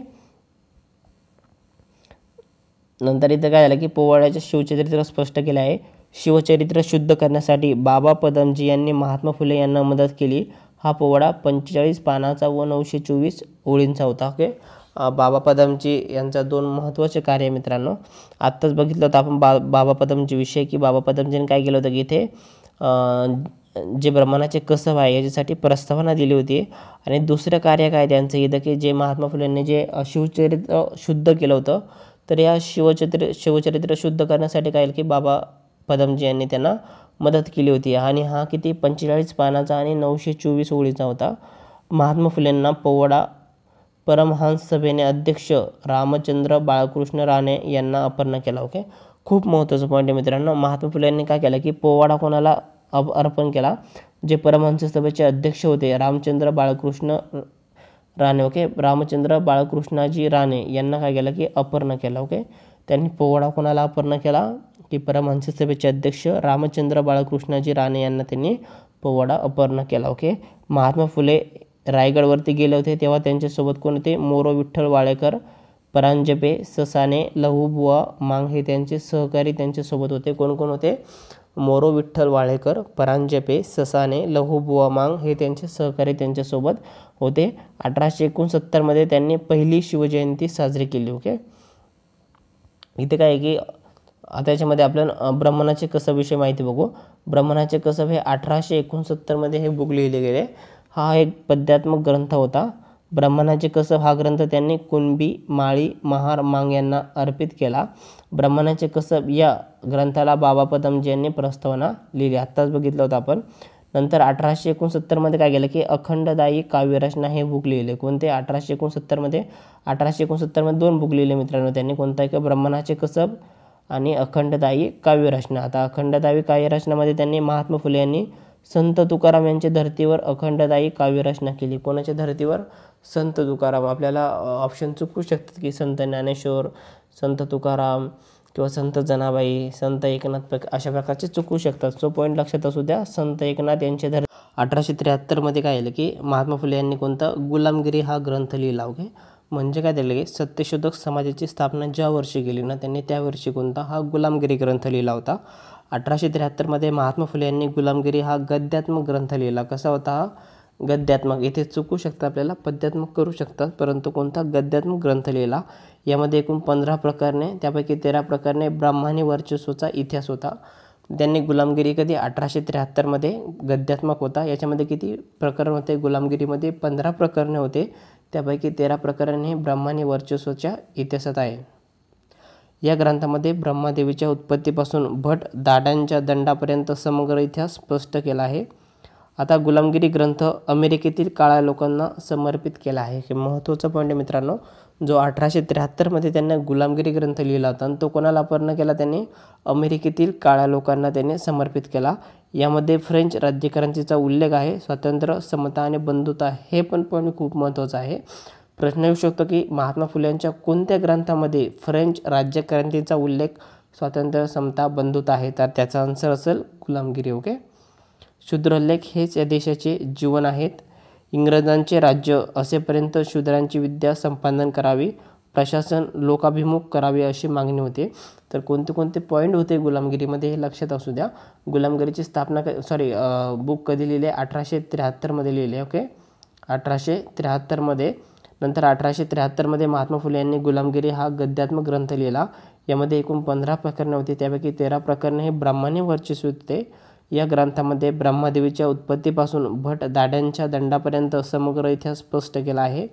नंतर इथं काय झालं की पोवाड्याचे शिवचरित्र स्पष्ट केले आहे. शिवचरित्र शुद्ध करण्यासाठी बाबा पदमजी यांनी महात्मा फुले यांना मदत केली. हा पोवाडा 45 पानाचा व 924 ओळींचा होता. ओके, बाबा पदमजी यांचा 2 महत्त्वाचे कार्य मित्रांनो. आत्ताच बघितलं होतं आपण बाबा पदमजी विषय की बाबा पदमजींनी काय केलं होतं की इथे जे ब्राह्मणाचे कसब आहे याच्यासाठी प्रस्तावना दिली होती. आणि दुसरं कार्य काय त्यांचं इथं की जे महात्मा फुलेंनी जे शिवचरित्र शुद्ध केलं होतं, तर या शिवचरित्र शुद्ध करण्यासाठी काय की बाबा पदमजी यांनी त्यांना मदत केली होती. आणि हा किती 45 पानाचा आणि 924 ओळीचा होता. महात्मा फुलेंना पोवाडा परमहंस सभेने अध्यक्ष रामचंद्र बाळकृष्ण राणे यांना अर्पण केला. ओके, खूप महत्त्वाचं पॉईंट आहे मित्रांनो. महात्मा फुले यांनी काय केलं की पोवाडा कोणाला अर्पण केला? जे परमहंस सभेचे अध्यक्ष होते रामचंद्र बाळकृष्ण राणे. ओके, रामचंद्र बाळकृष्णाजी राणे यांना काय केलं की अर्पण केला. ओके, त्यांनी पोवाडा कोणाला अर्पण केला की परमहंस सभेचे अध्यक्ष रामचंद्र बाळकृष्णाजी राणे यांना त्यांनी पोवाडा अर्पण केला. ओके, महात्मा फुले रायगडवरती गेले होते तेव्हा त्यांच्यासोबत कोण होते? मोरो विठ्ठल वाळेकर, परांजपे, ससाने, लहूबुवा मांग हे त्यांचे सहकारी त्यांच्यासोबत होते. कोण कोण होते? मोरो विठ्ठल वाळेकर, परांजपे, ससाने, लहूबुवा मांग हे त्यांचे सहकारी त्यांच्यासोबत होते. 1869 त्यांनी पहिली शिवजयंती साजरी केली. ओके, इथे काय आहे की आता याच्यामध्ये आपण ब्राह्मणाचे कसब विषयी माहिती बघू. ब्राह्मणाचे कसब हे 1869 हे बुक लिहिले गेले. हा एक पद्यात्मक ग्रंथ होता. ब्राह्मणाचे कसब हा ग्रंथ त्यांनी कुणबी, माळी, महार, मांग यांना अर्पित केला. ब्राह्मणाचे कसब या ग्रंथाला बाबा पदमजी यांनी प्रस्तावना लिहिली, आत्ताच बघितलं होतं आपण. नंतर 1869मध्ये काय केलं की अखंडदायी काव्यरचना हे बुक लिहिले. कोणते? 1869मध्ये 1869मध्ये 2 बुक लिहिले मित्रांनो त्यांनी. कोणता? एक ब्राह्मणाचे कसब आणि अखंडदायी काव्यरचना. आता अखंडदायी काव्यरचनामध्ये त्यांनी महात्मा फुले यांनी संत तुकाराम यांच्या धर्तीवर अखंडदायी काव्यरचना केली. कोणाच्या धर्तीवर? संत तुकाराम. आपल्याला ऑप्शन चुकू शकतात की संत ज्ञानेश्वर, संत तुकाराम किंवा संत जनाबाई, संत एकनाथ अशा प्रकारचे चुकू शकतात. सो पॉईंट लक्षात असू द्या, संत एकनाथ यांच्या 1873मध्ये काय झालं की महात्मा फुले यांनी कोणता? गुलामगिरी हा ग्रंथ लिहिला. ओके, म्हणजे काय दिलं की सत्यशोधक समाजाची स्थापना ज्या वर्षी केली ना त्यांनी त्या वर्षी कोणता? हा गुलामगिरी ग्रंथ लिहिला होता. 1873मध्ये महात्मा फुले यांनी गुलामगिरी हा गद्यात्मक ग्रंथ लिहिला. कसा होता हा? गद्यात्मक. इथे चुकू शकतं, आपल्याला पद्यात्मक करू शकतात, परंतु कोणता? गद्यात्मक ग्रंथ लिहिला. यामध्ये एकूण 15 प्रकरणे, त्यापैकी 13 प्रकरणे ब्राह्मणी वर्चस्वाचा इतिहास होता. त्यांनी गुलामगिरी कधी? 1873मध्ये गद्यात्मक होता. याच्यामध्ये किती प्रकरण होते? गुलामगिरीमध्ये 15 प्रकरणे होते, त्यापैकी 13 प्रकरणे हे ब्राह्मणी वर्चस्वाच्या इतिहासात आहे. या ग्रंथामध्ये ब्रह्मादेवीच्या उत्पत्तीपासून भट दाड्यांच्या दंडापर्यंत समग्र इतिहास स्पष्ट केला आहे. आता गुलामगिरी ग्रंथ अमेरिकेतील काळ्या लोकांना समर्पित केला आहे. हे महत्त्वाचा पॉईंट आहे मित्रांनो. जो 1873मध्ये त्यांनी गुलामगिरी ग्रंथ लिहिला होता आणि तो कोणाला अर्पण केला? त्यांनी अमेरिकेतील काळ्या लोकांना त्यांनी समर्पित केला. यामध्ये फ्रेंच राज्यक्रांतीचा उल्लेख आहे. स्वातंत्र्य, समता आणि बंधुता हे पण पॉईंट खूप महत्त्वाचं आहे. प्रश्न येऊ शकतो की महात्मा फुले यांच्या कोणत्या ग्रंथामध्ये फ्रेंच राज्यक्रांतीचा उल्लेख, स्वातंत्र्य, समता, बंधुता आहे? तर त्याचा आन्सर असेल गुलामगिरी. ओके, शूद्रलेख हेच या देशाचे जीवन आहेत. इंग्रजांचे राज्य असेपर्यंत शूद्रांची विद्या संपादन करावी, प्रशासन लोकाभिमुख करावे अशी मागणी होते. तर कोणते कोणते पॉईंट होते गुलामगिरीमध्ये हे लक्षात असू द्या. गुलामगिरीची स्थापना बुक कधी लिहिले? 1873मध्ये लिहिले. ओके, 1873मध्ये. नंतर 1873मध्ये महात्मा फुले यांनी गुलामगिरी हा गद्यात्मक ग्रंथ लिहिला. यामध्ये एकूण 15 प्रकरणे होती, त्यापैकी 13 प्रकरणे हे ब्राह्मणी वर्चस्व होते. या ग्रंथामध्ये ब्रह्मादेवीच्या उत्पत्तीपासून भट दाड्यांच्या दंडापर्यंत समग्र इतिहास स्पष्ट केला आहे.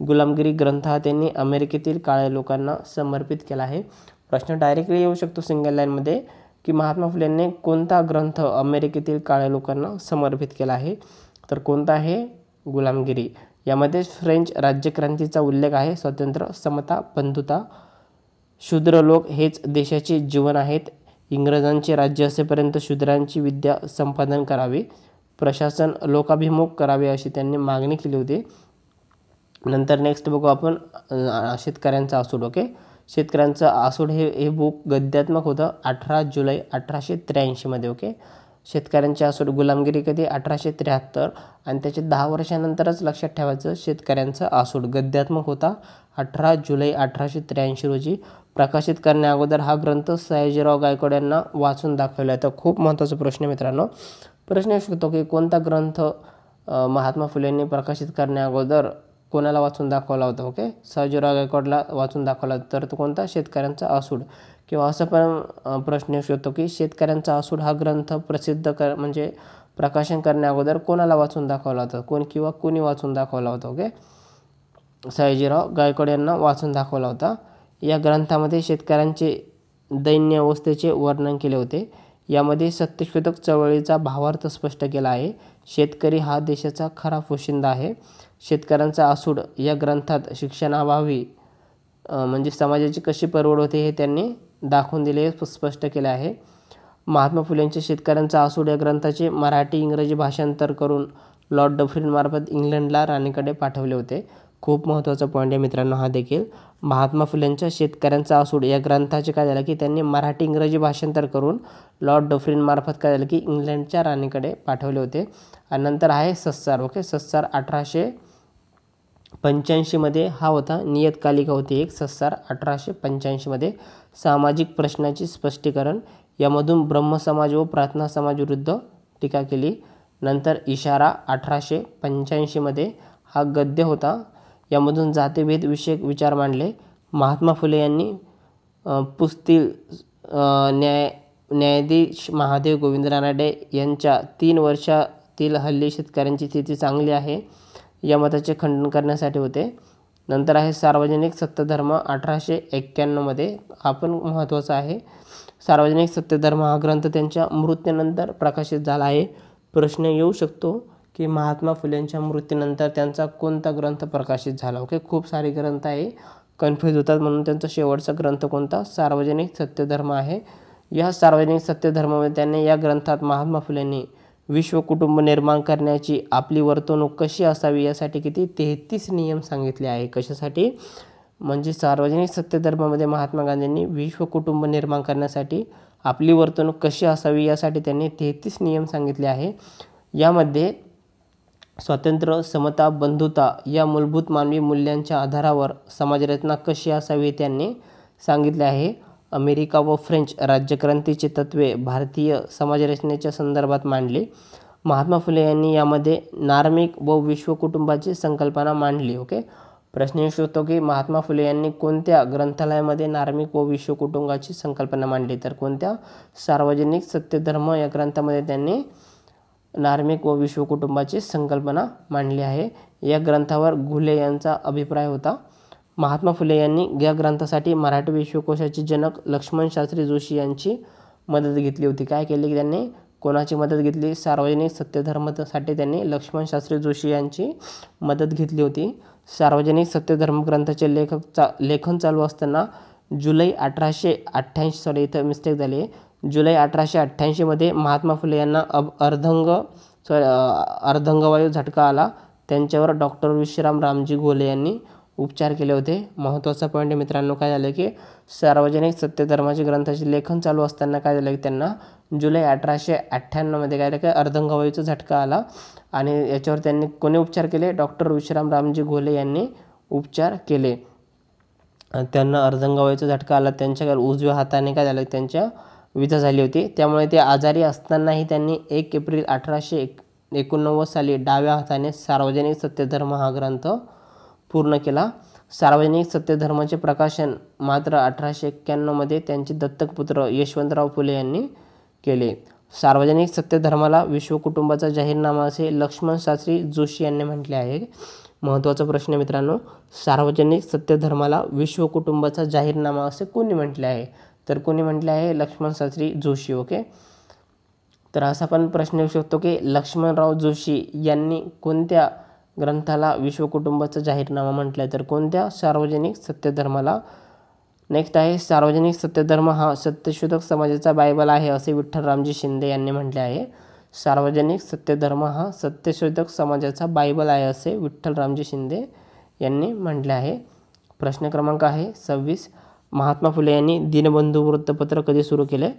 गुलामगिरी ग्रंथ हा त्यांनी अमेरिकेतील काळ्या लोकांना समर्पित केला आहे. प्रश्न डायरेक्टली येऊ शकतो सिंगल लाईनमध्ये की महात्मा फुले यांनी कोणता ग्रंथ अमेरिकेतील काळ्या लोकांना समर्पित केला आहे? तर कोणता आहे? गुलामगिरी. यामध्ये फ्रेंच राज्यक्रांतीचा उल्लेख आहे, स्वातंत्र्य, समता, बंधुता, शूद्र लोक हेच देशाचे जीवन आहेत, इंग्रजांचे राज्य असेपर्यंत शूद्रांची विद्या संपादन करावी, प्रशासन लोकाभिमुख करावे अशी त्यांनी मागणी केली होती. नंतर नेक्स्ट बघू आपण शेतकऱ्यांचा आसूड. ओके, शेतकऱ्यांचं आसूड हे बुक गद्यात्मक होतं 18 जुलै 1883मध्ये. ओके, शेतकऱ्यांचे आसूड गुलामगिरी कधी? 1873 आणि त्याचे 10 वर्षानंतरच लक्षात ठेवायचं. शेतकऱ्यांचा आसूड गद्यात्मक होता 18 जुलै 1883 रोजी. प्रकाशित करण्या अगोदर हा ग्रंथ सयाजीराव गायकवाड यांना वाचून दाखवला आहे. तर खूप महत्त्वाचा प्रश्न मित्रांनो. प्रश्न येऊ शकतो की कोणता ग्रंथ महात्मा फुले यांनी प्रकाशित करण्या अगोदर कोणाला वाचून दाखवला होता? ओके, सयाजीराव गायकवाडला वाचून दाखवला. तर तो कोणता? शेतकऱ्यांचा आसूड. किंवा असं पण प्रश्न येऊ शकतो की शेतकऱ्यांचा आसूड हा ग्रंथ म्हणजे प्रकाशन करण्या अगोदर कोणाला वाचून दाखवला होता? कोणी वाचून दाखवला होता? ओके, सयाजीराव गायकवाड यांना वाचून दाखवला होता. या ग्रंथामध्ये शेतकऱ्यांचे दैन्य अवस्थेचे वर्णन केले होते. यामध्ये सत्यशोधक चळवळीचा भावार्थ स्पष्ट केला आहे. शेतकरी हा देशाचा खरा पोशिंदा आहे. शेतकऱ्यांचा आसूड या ग्रंथात शिक्षणाभावी म्हणजे समाजाची कशी परवड होते हे त्यांनी दाखवून दिले, स्पष्ट केले आहे. महात्मा फुलेंच्या शेतकऱ्यांचा आसूड या ग्रंथाचे मराठी इंग्रजी भाषांतर करून लॉर्ड डफरीनमार्फत इंग्लंडला राणीकडे पाठवले होते. खूप महत्त्वाचा पॉईंट आहे मित्रांनो हा देखील. महात्मा फुलेंच्या शेतकऱ्यांचा आसूड या ग्रंथाचे काय झालं की त्यांनी मराठी इंग्रजी भाषांतर करून लॉर्ड डफरीनमार्फत काय झालं की इंग्लंडच्या राणीकडे पाठवले होते. आणि नंतर आहे सस्सार. ओके, सस्सार 1885मध्ये हा होता, नियतकालिका होती एक सस्सार 1885मध्ये. सामाजिक प्रश्नाची स्पष्टीकरण. यामधून ब्रह्मसमाज व प्रार्थना समाज विरुद्ध टीका केली. नंतर इशारा 1885मध्ये हा गद्य होता. यामधून जातीभेद विषयक विचार मांडले. महात्मा फुले यांनी पुस्तील न्यायाधीश महादेव गोविंद रानडे यांच्या 3 वर्षा राज्यातील हल्ली शेतकऱ्यांची स्थिती चांगली आहे या मताचे खंडन करण्यासाठी होते. नंतर आहे सार्वजनिक सत्यधर्म 1891मध्ये, हा पण महत्त्वाचा आहे. सार्वजनिक सत्यधर्म हा ग्रंथ त्यांच्या मृत्यूनंतर प्रकाशित झाला आहे. प्रश्न येऊ शकतो की महात्मा फुलेंच्या मृत्यूनंतर त्यांचा कोणता ग्रंथ प्रकाशित झाला. ओके, खूप सारे ग्रंथ आहे, कन्फ्यूज होतात, म्हणून त्यांचा शेवटचा ग्रंथ कोणता, सार्वजनिक सत्यधर्म आहे. या सार्वजनिक सत्यधर्मामध्ये त्यांनी या ग्रंथात महात्मा फुलेंनी विश्व कुटुंब निर्माण करण्याची आपली वर्तणूक कशी असावी यासाठी किती 33 नियम सांगितले आहे. कशासाठी, म्हणजे सार्वजनिक सत्यधर्मामध्ये महात्मा गांधींनी विश्व कुटुंब निर्माण करण्यासाठी आपली वर्तणूक कशी असावी यासाठी त्यांनी 33 नियम सांगितले आहे. यामध्ये स्वातंत्र्य, समता, बंधुता या मूलभूत मानवी मूल्यांच्या आधारावर समाजरचना कशी असावी त्यांनी सांगितले आहे. अमेरिका व फ्रेंच राज्यक्रांतीची तत्त्वे भारतीय समाजरचनेच्या संदर्भात मांडली. महात्मा फुले यांनी यामध्ये नार्मिक व विश्वकुटुंबाची संकल्पना मांडली. ओके, प्रश्न येऊ शकतो की महात्मा फुले यांनी कोणत्या ग्रंथालयामध्ये नार्मिक व विश्वकुटुंबाची संकल्पना मांडली, तर कोणत्या, सार्वजनिक सत्यधर्म या ग्रंथामध्ये त्यांनी नार्मिक व विश्वकुटुंबाची संकल्पना मांडली आहे. या ग्रंथावर घुले यांचा अभिप्राय होता. महात्मा फुले यांनी या ग्रंथासाठी मराठी विश्वकोशाचे जनक लक्ष्मण शास्त्री जोशी यांची मदत घेतली होती. काय केले की त्यांनी कोणाची मदत घेतली, सार्वजनिक सत्यधर्मासाठी त्यांनी लक्ष्मण शास्त्री जोशी यांची मदत घेतली होती. सार्वजनिक सत्यधर्म ग्रंथाचे लेखन चालू असताना जुलै 1888, इथं मिस्टेक झाली आहे, जुलै 1888मध्ये महात्मा फुले यांना अर्धांगवायू झटका आला. त्यांच्यावर डॉक्टर विश्राम रामजी घोले यांनी उपचार केले होते. महत्त्वाचा पॉईंट मित्रांनो काय झालं की सार्वजनिक सत्यधर्माचे ग्रंथाचे लेखन चालू असताना काय झालं की त्यांना जुलै 1898मध्ये काय झालं की अर्धांगवायूचा झटका आला आणि याच्यावर त्यांनी कोणी उपचार केले, डॉक्टर विश्राम रामजी घोले यांनी उपचार केले. त्यांना अर्धांगवायूचा झटका आला, त्यांच्या उजव्या हाताने काय झालं, त्यांच्या विधा झाली होती. त्यामुळे ते आजारी असतानाही त्यांनी 1 एप्रिल 1889 साली डाव्या हाताने सार्वजनिक सत्यधर्म हा ग्रंथ पूर्ण केला. सार्वजनिक सत्यधर्माचे प्रकाशन मात्र 1891मध्ये त्यांचे दत्तक पुत्र यशवंतराव फुले यांनी केले. सार्वजनिक सत्यधर्माला विश्वकुटुंबाचा जाहीरनामा असे लक्ष्मण शास्त्री जोशी यांनी म्हटले आहे. महत्त्वाचा प्रश्न मित्रांनो, सार्वजनिक सत्यधर्माला विश्वकुटुंबाचा जाहीरनामा असे कोणी म्हटले आहे, तर कोणी म्हटले आहे, लक्ष्मण शास्त्री जोशी. ओके, तर असा पण प्रश्न येऊ शकतो की लक्ष्मणराव जोशी यांनी कोणत्या ग्रंथाला विश्वकुटुंबाचा जाहीरनामा म्हटलं, तर कोणत्या, सार्वजनिक सत्यधर्माला. नेक्स्ट आहे सार्वजनिक सत्यधर्म हा सत्यशोधक समाजाचा बायबल आहे असे विठ्ठलरामजी शिंदे यांनी म्हटले आहे. सार्वजनिक सत्यधर्म हा सत्यशोधक समाजाचा बायबल आहे असे विठ्ठलरामजी शिंदे यांनी म्हटले आहे. प्रश्न क्रमांक आहे 26, महात्मा फुले यांनी दीनबंधू वृत्तपत्र कधी सुरू केले.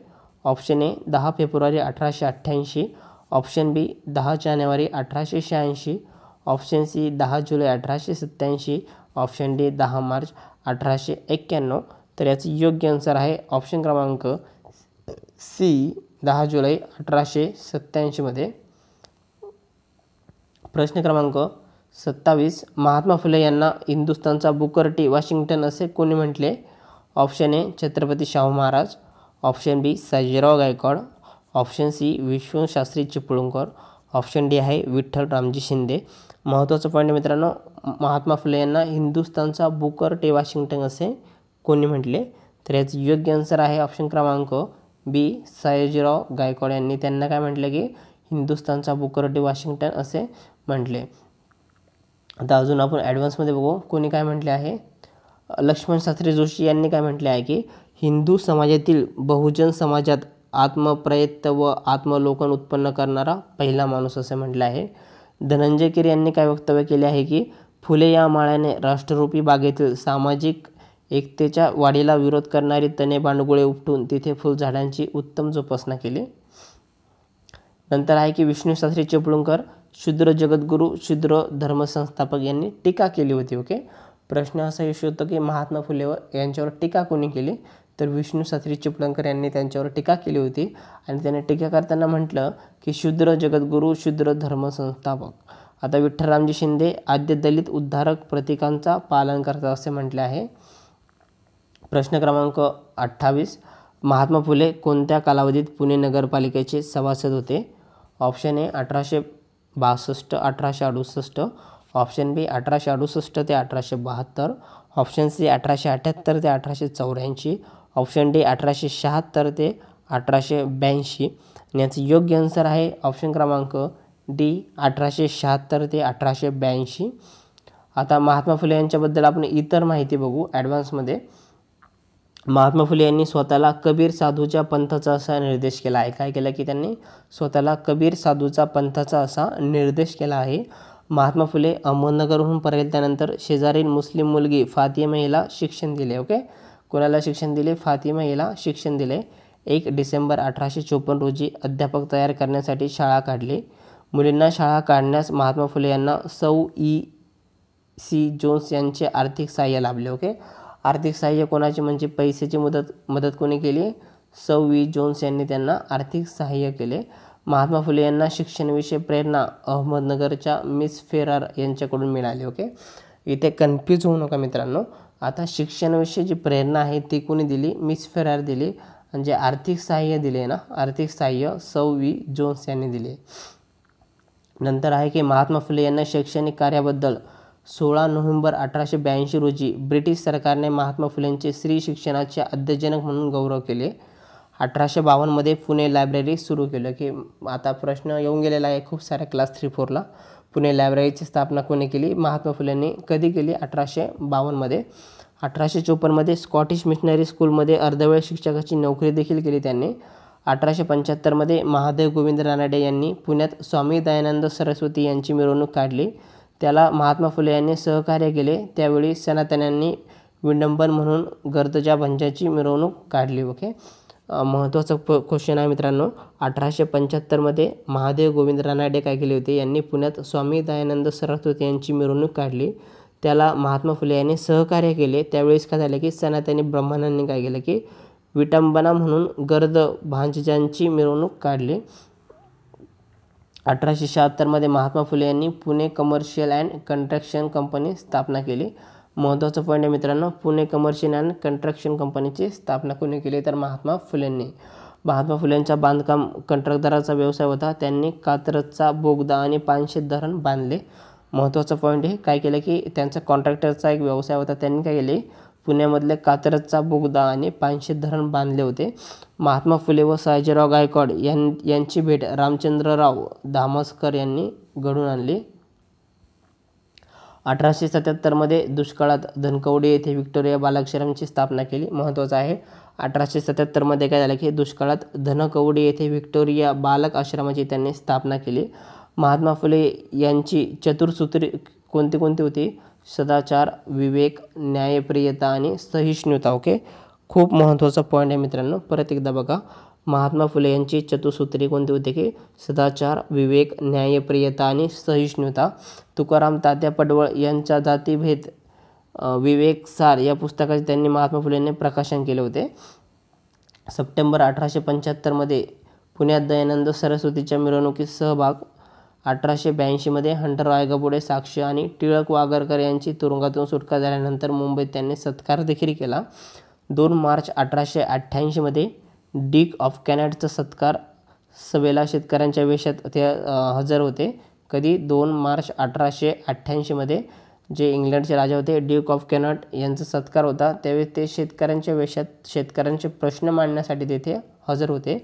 ऑप्शन ए 10 फेब्रुवारी 1888, ऑप्शन बी 10 जानेवारी 1886, ऑप्शन सी 10 जुलै 1887, ऑप्शन डी 10 मार्च 1891. तर याचं योग्य आन्सर आहे ऑप्शन क्रमांक सी 10 जुलै 1887मध्ये. प्रश्न क्रमांक 27, महात्मा फुले यांना हिंदुस्थानचा बुकर टी वॉशिंग्टन असे कोणी म्हटले. Option A Chhatrapati Shahu Maharaj, option B Sayajirao Gaikwad, option C Vishnushastri Chiplunkar, option D आहे विठ्ठल रामजी शिंदे. महत्त्वाचं पॉईंट मित्रांनो, महात्मा फुले यांना हिंदुस्थानचा बुकर टी वॉशिंग्टन असे कोणी म्हटले, तर याचं योग्य आन्सर आहे ऑप्शन क्रमांक बी सयाजीराव गायकवाड यांनी त्यांना काय म्हटलं की हिंदुस्थानचा बुकर टी वॉशिंग्टन असे म्हटले. आता अजून आपण ॲडव्हान्समध्ये बघू कोणी काय म्हटले आहे. लक्ष्मण शास्त्री जोशी यांनी काय म्हटले आहे की हिंदू समाजातील बहुजन समाजात आत्मप्रयत्न व आत्मलोकन उत्पन्न करणारा पहिला माणूस असे म्हटले आहे. धनंजय कीर यांनी काय वक्तव्य केले आहे की फुले या माळ्याने राष्ट्ररूपी बागेतील सामाजिक एकतेच्या वाढीला विरोध करणारी तणे बांडगुळे उपटून तिथे फुलझाडांची उत्तम जोपासना केली. नंतर आहे की विष्णुशास्त्री चिपळूणकर शूद्र जगद्गुरू शूद्र धर्मसंस्थापक यांनी टीका केली होती. ओके, प्रश्न असा येऊ शकतो की महात्मा फुले यांच्यावर टीका कोणी केली, तर विष्णुशास्त्री चिपळूणकर यांनी त्यांच्यावर टीका केली होती आणि त्यांनी टीका करताना म्हटलं की शूद्र जगद्गुरू शूद्र धर्मसंस्थापक. आता विठ्ठलरामजी शिंदे आद्य दलित उद्धारक प्रतीकांचा पालन करतात असे म्हटले आहे. प्रश्न क्रमांक 28, महात्मा फुले कोणत्या कालावधीत पुणे नगरपालिकेचे सभासद होते. ऑप्शन ए 1862, 1868. ऑप्शन बी 1868 ते 1872. ऑप्शन सी 1878 ते 1884. ऑप्शन डी 1876 ते 1882. आणि याचं योग्य आन्सर आहे ऑप्शन क्रमांक डी 1876 ते 1882. आता महात्मा फुले यांच्याबद्दल आपण इतर माहिती बघू ॲडव्हान्समध्ये. महात्मा फुले यांनी स्वतःला कबीर साधूच्या पंथाचा असा निर्देश केला आहे. काय केलं की त्यांनी स्वतःला कबीर साधूचा पंथाचा असा निर्देश केला आहे. महात्मा फुले अहमदनगरहून परतल्यानंतर शेजारील मुस्लिम मुलगी फातिमा हिला शिक्षण दिले. ओके, कोणाला शिक्षण दिले? फातिमा हिला शिक्षण दिले. 1 डिसेंबर 1854 रोजी अध्यापक तयार करण्यासाठी शाळा काढली. मुलींना शाळा काढण्यास महात्मा फुले यांना सौ ई.सी. जोन्स यांचे आर्थिक सहाय्य लाभले. ओके, आर्थिक सहाय्य कोणाचे म्हणजे पैशाची मदत कोणी केली? सौ ई. जोन्स यांनी त्यांना आर्थिक सहाय्य केले. महात्मा फुले यांना शिक्षणाविषयी प्रेरणा अहमदनगरच्या मिस फेरार यांच्याकडून मिळाली. ओके, इथे कन्फ्यूज होऊ नका मित्रांनो. आता शिक्षणाविषयी जी प्रेरणा आहे ती कोणी दिली? मिस फेरार दिली. आणि जे आर्थिक सहाय्य दिले ना, आर्थिक सहाय्य सौ ई. जोन्स यांनी दिले. नंतर आहे की महात्मा फुले यांना शैक्षणिक कार्याबद्दल 16 नोव्हेंबर 1882 रोजी ब्रिटिश सरकारने महात्मा फुलेंचे स्त्री शिक्षणाचे आद्यजनक म्हणून गौरव केले. 1852 पुणे लायब्ररी सुरू केलं. की आता प्रश्न येऊन गेलेला आहे खूप साऱ्या क्लास 3-4ला. पुणे लायब्ररीची स्थापना कोणी केली? महात्मा फुलेंनी. कधी केली? 1852. 1854 स्कॉटिश मिशनरी स्कूलमध्ये अर्धवेळ शिक्षकाची नोकरी देखील केली त्यांनी. 1875 महादेव गोविंद रानडे यांनी पुण्यात स्वामी दयानंद सरस्वती यांची मिरवणूक काढली. त्याला महात्मा फुले यांनी सहकार्य केले. त्यावेळी सनातन्यांनी विडंबन म्हणून गर्दजा भंजाची मिरवणूक काढली. ओके, महत्त्वाचा क्वेश्चन आहे मित्रांनो. 1875 महादेव गोविंद रानडे काय केले होते? यांनी पुण्यात स्वामी दयानंद सरस्वती यांची मिरवणूक काढली. त्याला महात्मा फुले यांनी सहकार्य केले. त्यावेळेस काय झालं की सनातनी ब्राह्मणांनी काय केलं की विटंबना म्हणून गर्द भांजांची मिरवणूक काढली. 1876 महात्मा फुले यांनी Pune commercial and construction company स्थापना केली. महत्त्वाचं पॉईंट आहे मित्रांनो, पुणे कमर्शियल अँड कंस्ट्रक्शन कंपनीची स्थापना कोणी केली? तर महात्मा फुलेंनी. महात्मा फुलेंचा बांधकाम कंत्राटदाराचा व्यवसाय होता. त्यांनी कात्रजचा बोगदा आणि पानशेत धरण बांधले. महत्त्वाचा पॉईंट आहे, काय केलं की त्यांचा कॉन्ट्रॅक्टरचा एक व्यवसाय होता. त्यांनी काय केले? पुण्यामधले कात्रजचा बोगदा आणि पानशेत धरण बांधले होते. महात्मा फुले व सयाजीराव गायकवाड यांची भेट रामचंद्रराव धामसकर यांनी घडवून आणली. 1877 दुष्काळात धनकवडी येथे व्हिक्टोरिया बालाश्रमची स्थापना केली. महत्त्वाचं आहे, 1877 काय झालं की दुष्काळात धनकवडी येथे व्हिक्टोरिया बालक आश्रमाची त्यांनी स्थापना केली. महात्मा फुले यांची चतुर्सूत्री कोणती होती? सदाचार, विवेक, न्यायप्रियता आणि सहिष्णुता. ओके, खूप महत्त्वाचा पॉईंट आहे मित्रांनो. परत एकदा बघा, महात्मा फुले यांची चतुसूत्री कोणती होती? की सदाचार, विवेक, न्यायप्रियता आणि सहिष्णुता. तुकाराम तात्या पडवळ यांचा जातीभेद विवेक सार या पुस्तकाचे त्यांनी महात्मा फुलेंनी प्रकाशन केले होते. सप्टेंबर 1875 पुण्यात दयानंद सरस्वतीच्या मिरवणुकीत सहभाग. 1882 हंटरराय गबोडे साक्ष आणि टिळक वागरकर यांची तुरुंगातून सुटका झाल्यानंतर मुंबईत त्यांनी सत्कार देखील केला. 2 मार्च 1888 डिक ऑफ कॅनटचा सत्कार सभेला शेतकऱ्यांच्या वेशात ते हजर होते. कधी? 2 मार्च 1888 जे इंग्लंडचे राजा होते ड्यूक ऑफ कॅनट यांचा सत्कार होता. त्यावेळी ते शेतकऱ्यांच्या वेशात शेतकऱ्यांचे प्रश्न मांडण्यासाठी तेथे हजर होते.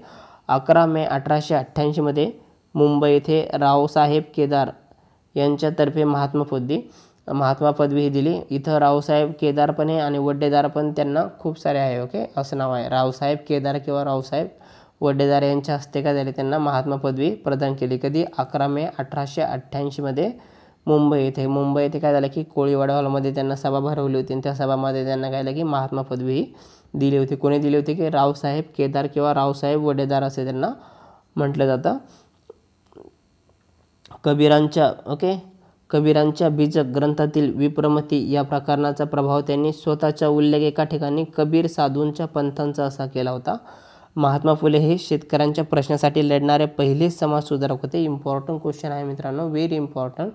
11 मे 1888 मुंबई येथे रावसाहेब केदार यांच्यातर्फे महात्मा पदवी दिली. इथं रावसाहेब केदार पण आहे आणि वड्डेदार पण त्यांना खूप सारे आहे. ओके, असं नाव आहे रावसाहेब केदार किंवा रावसाहेब वड्डेदार यांच्या हस्ते काय झाले? त्यांना महात्मा पदवी प्रदान केली. कधी? 11 मे 1888 मुंबई येथे काय झालं की कोळीवाडा हॉलमध्ये त्यांना सभा भरवली होती आणि त्या सभामध्ये त्यांना काय झालं की महात्मा पदवी दिली होती. कोणी दिली होती? की रावसाहेब केदार किंवा रावसाहेब वड्डेदार असे त्यांना म्हटलं जातं. कबीरांच्या बीजक ग्रंथातील विप्रमती या प्रकरणाचा प्रभाव त्यांनी स्वतःचा उल्लेख एका ठिकाणी कबीर साधूंच्या पंथांचा असा केला होता. महात्मा फुले हे शेतकऱ्यांच्या प्रश्नासाठी लढणारे पहिले समाजसुधारक होते. इम्पॉर्टंट क्वेश्चन आहे मित्रांनो, व्हेरी इम्पॉर्टंट.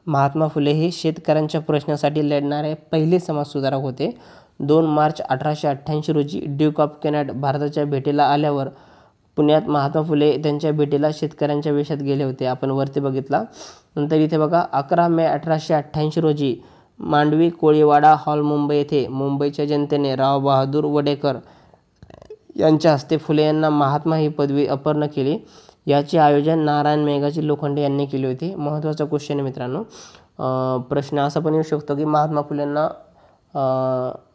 महात्मा फुले हे शेतकऱ्यांच्या प्रश्नासाठी लढणारे पहिले समाजसुधारक होते. 2 मार्च 1888 रोजी ड्यूक ऑफ कॅनट भारताच्या भेटीला आल्यावर पुण्यात महात्मा फुले त्यांच्या भेटीला शेतकऱ्यांच्या वेशात गेले होते, आपण वरती बघितला. नंतर इथे बघा 11 मे 1888 रोजी मांडवी कोळीवाडा हॉल मुंबई येथे मुंबईच्या जनतेने राव बहादूर वडेकर यांच्या हस्ते फुले यांना महात्मा ही पदवी अर्पण केली. याचे आयोजन नारायण मेघाजी लोखंडे यांनी केले होते. महत्त्वाचा क्वेश्चन आहे मित्रांनो. प्रश्न असा पण येऊ शकतो की महात्मा फुलेंना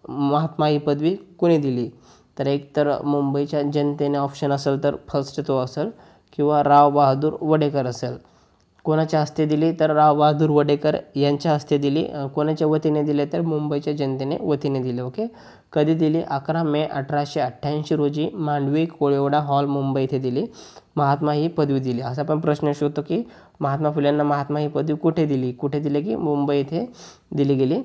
महात्मा ही पदवी कोणी दिली? तर एक तर मुंबईच्या जनतेने ऑप्शन असेल तर फर्स्ट तो असेल, किंवा राव बहादूर वडेकर असेल. कोणाच्या हस्ते दिली? तर राव बहादूर वडेकर यांच्या हस्ते दिली. कोणाच्या वतीने दिले? तर मुंबईच्या जनतेने वतीने दिले. ओके. कधी दिली? 11 मे 1888 रोजी मांडवी कोळीवाडा हॉल मुंबई येथे दिली. महात्मा ही पदवी दिली. असा पण प्रश्न येऊ शकतो की महात्मा फुलेंना महात्मा ही पदवी कुठे दिली? कुठे दिली? की मुंबई येथे दिली गेली.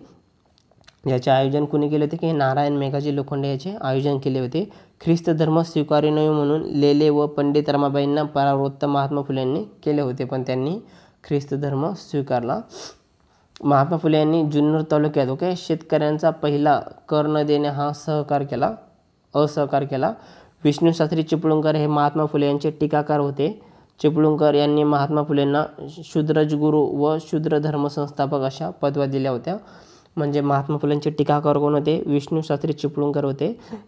याचे आयोजन कोणी केले होते? की नारायण मेघाजी लोखंडे याचे आयोजन केले होते. ख्रिस्त धर्म स्वीकारू नये म्हणून लेले व पंडित रमाबाईंना परावृत्त महात्मा फुलेंनी केले होते, पण त्यांनी ख्रिस्त धर्म स्वीकारला. महात्मा फुले यांनी जुन्नर तालुक्यात ओके शेतकऱ्यांचा पहिला कर न देणे हा असहकार केला. विष्णू शास्त्री चिपळूणकर हे महात्मा फुले यांचे टीकाकार होते. चिपळूणकर यांनी महात्मा फुलेंना शूद्रजगुरू व शूद्र धर्म संस्थापक अशा पदव्या दिल्या होत्या. म्हणजे महात्मा फुलेंचे टीकाकार कोण होते? विष्णू शास्त्री चिपळूणकर होते.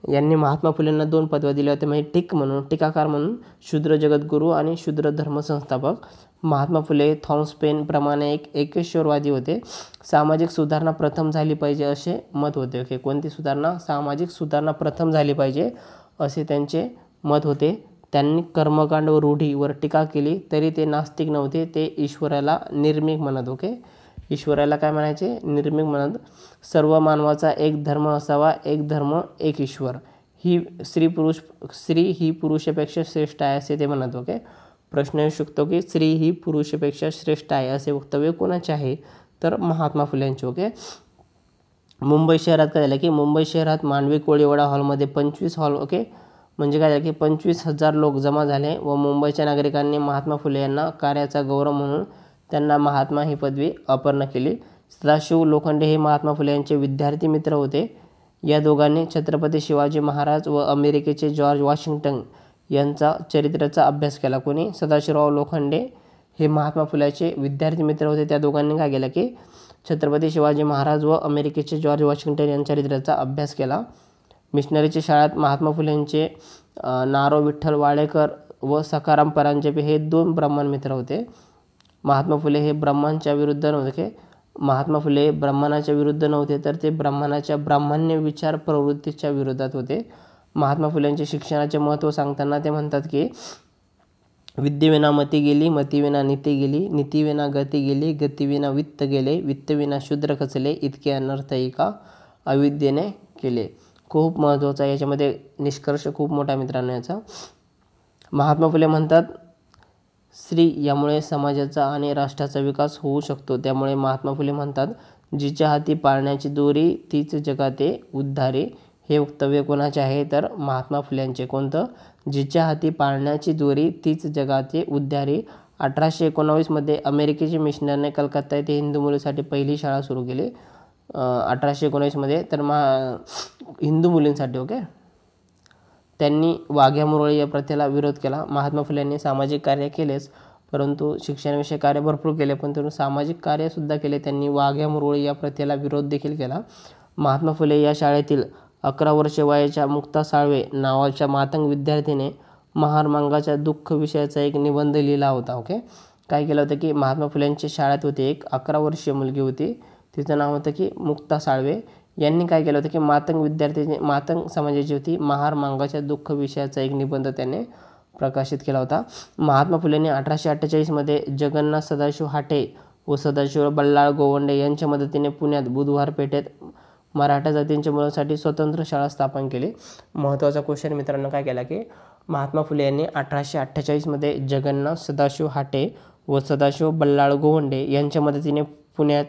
यांनी महात्मा फुलेंना 2 पदव्या दिल्या होत्या, म्हणजे टीकाकार म्हणून शूद्र जगद्गुरू आणि शूद्र धर्म संस्थापक. महात्मा फुले थॉमस पेन प्रमाणे एक एकेश्वरवादी होते. सामाजिक सुधारणा प्रथम झाली पाहिजे असे मत होते. ओके. कोणती सुधारणा? सामाजिक सुधारणा प्रथम झाली पाहिजे असे त्यांचे मत होते. त्यांनी कर्मकांड व रूढीवर टीका केली तरी ते नास्तिक नव्हते. ते ईश्वराला निर्मिक म्हणत. ओके. ईश्वराला काय म्हणायचे? निर्मिक म्हणत. सर्व मानवाचा एक धर्म असावा, एक धर्म एक ईश्वर. स्त्री ही पुरुषापेक्षा श्रेष्ठ आहे असे ते म्हणत. ओके. प्रश्न येऊ शकतो की स्त्री ही पुरुषापेक्षा श्रेष्ठ आहे असे वक्तव्य कोणाचे आहे? तर महात्मा फुलेंचे. ओके. मुंबई शहरात काय झालं की मुंबई शहरात मांडवी कोळीवाडा हॉलमध्ये 25 हॉल ओके म्हणजे काय झालं की 25,000 लोक जमा झाले व मुंबईच्या नागरिकांनी महात्मा फुले यांना कार्याचा गौरव म्हणून त्यांना महात्मा ही पदवी अर्पण केली. सदाशिव लोखंडे हे महात्मा फुले यांचे विद्यार्थी मित्र होते. या दोघांनी छत्रपती शिवाजी महाराज व अमेरिकेचे जॉर्ज वॉशिंग्टन यांचा चरित्राचा अभ्यास केला. कोणी? सदाशिवराव लोखंडे हे महात्मा फुल्याचे विद्यार्थी मित्र होते. त्या दोघांनी काय केलं की छत्रपती शिवाजी महाराज व अमेरिकेचे जॉर्ज वॉशिंग्टन यांच्या चरित्राचा अभ्यास केला. मिशनरीच्या शाळेत महात्मा फुलेंचे नारो विठ्ठल वाडेकर व सखाराम परांजपे हे 2 ब्राह्मण मित्र होते. महात्मा फुले हे ब्राह्मणाच्या विरुद्ध नव्हते. महात्मा फुले ब्राह्मणाच्या विरुद्ध नव्हते तर ते ब्राह्मणाच्या ब्राह्मण्य विचार प्रवृत्तीच्या विरोधात होते. महात्मा फुलेंचे शिक्षणाचे महत्त्व सांगताना ते म्हणतात की विद्येविना मती गेली, मतीविना नीती गेली, नीतीविना गती गेली, गतीविना वित्त गेले, वित्तविना शूद्र खचले, इतके अनर्थ एका अविद्येने केले. खूप महत्त्वाचा याच्यामध्ये निष्कर्ष खूप मोठा मित्रांनो याचा. महात्मा फुले म्हणतात स्त्री यामुळे समाजाचा आणि राष्ट्राचा विकास होऊ शकतो. त्यामुळे महात्मा फुले म्हणतात जिच्या हाती पाळण्याची दोरी तीच जगाते उद्धारे. हे वक्तव्य कोणाचे आहे? तर महात्मा फुल्यांचे. कोणतं? जिच्या हाती पाळण्याची दोरी तीच जगाते उद्धारे. 1819 मध्ये अमेरिकेचे मिशनरने कलकत्ता येथे हिंदू मुलींसाठी पहिली शाळा सुरू केली. 1819 मध्ये तर हिंदू मुलींसाठी. ओके. त्यांनी वाघ्या मुरळी या प्रथेला विरोध केला. महात्मा फुले यांनी सामाजिक कार्य केलेच परंतु शिक्षणाविषयी कार्य भरपूर केले, पण त्यांनी सामाजिक कार्यसुद्धा केले. त्यांनी वाघ्या मुरळी या प्रथेला विरोध देखील केला. महात्मा फुले या शाळेतील 11 वर्षे वयाच्या मुक्ता साळवे नावाच्या मातंग विद्यार्थीने महारमांगाच्या दुःख विषयाचा एक निबंध लिहिला होता. ओके. काय केलं होतं की महात्मा फुलेंच्या शाळेत होती एक 11 वर्षीय मुलगी होती, तिचं नाव होतं की मुक्ता साळवे. यांनी काय केलं होतं की मातंग समाजाची होती महारमांगाच्या दुःख विषयाचा एक निबंध त्याने प्रकाशित केला होता. महात्मा फुलेंनी 1848 मध्ये जगन्नाथ सदाशिव हाटे व सदाशिव बल्लाळ गोवंडे यांच्या मदतीने पुण्यात बुधवार पेठेत मराठा जातींच्या मुलांसाठी स्वतंत्र शाळा स्थापन केली. महत्त्वाचा क्वेश्चन मित्रांनो काय केला की महात्मा फुले यांनी 1848 मध्ये जगन्नाथ सदाशिव हाटे व सदाशिव बल्लाळ गोवंडे यांच्या मदतीने पुण्यात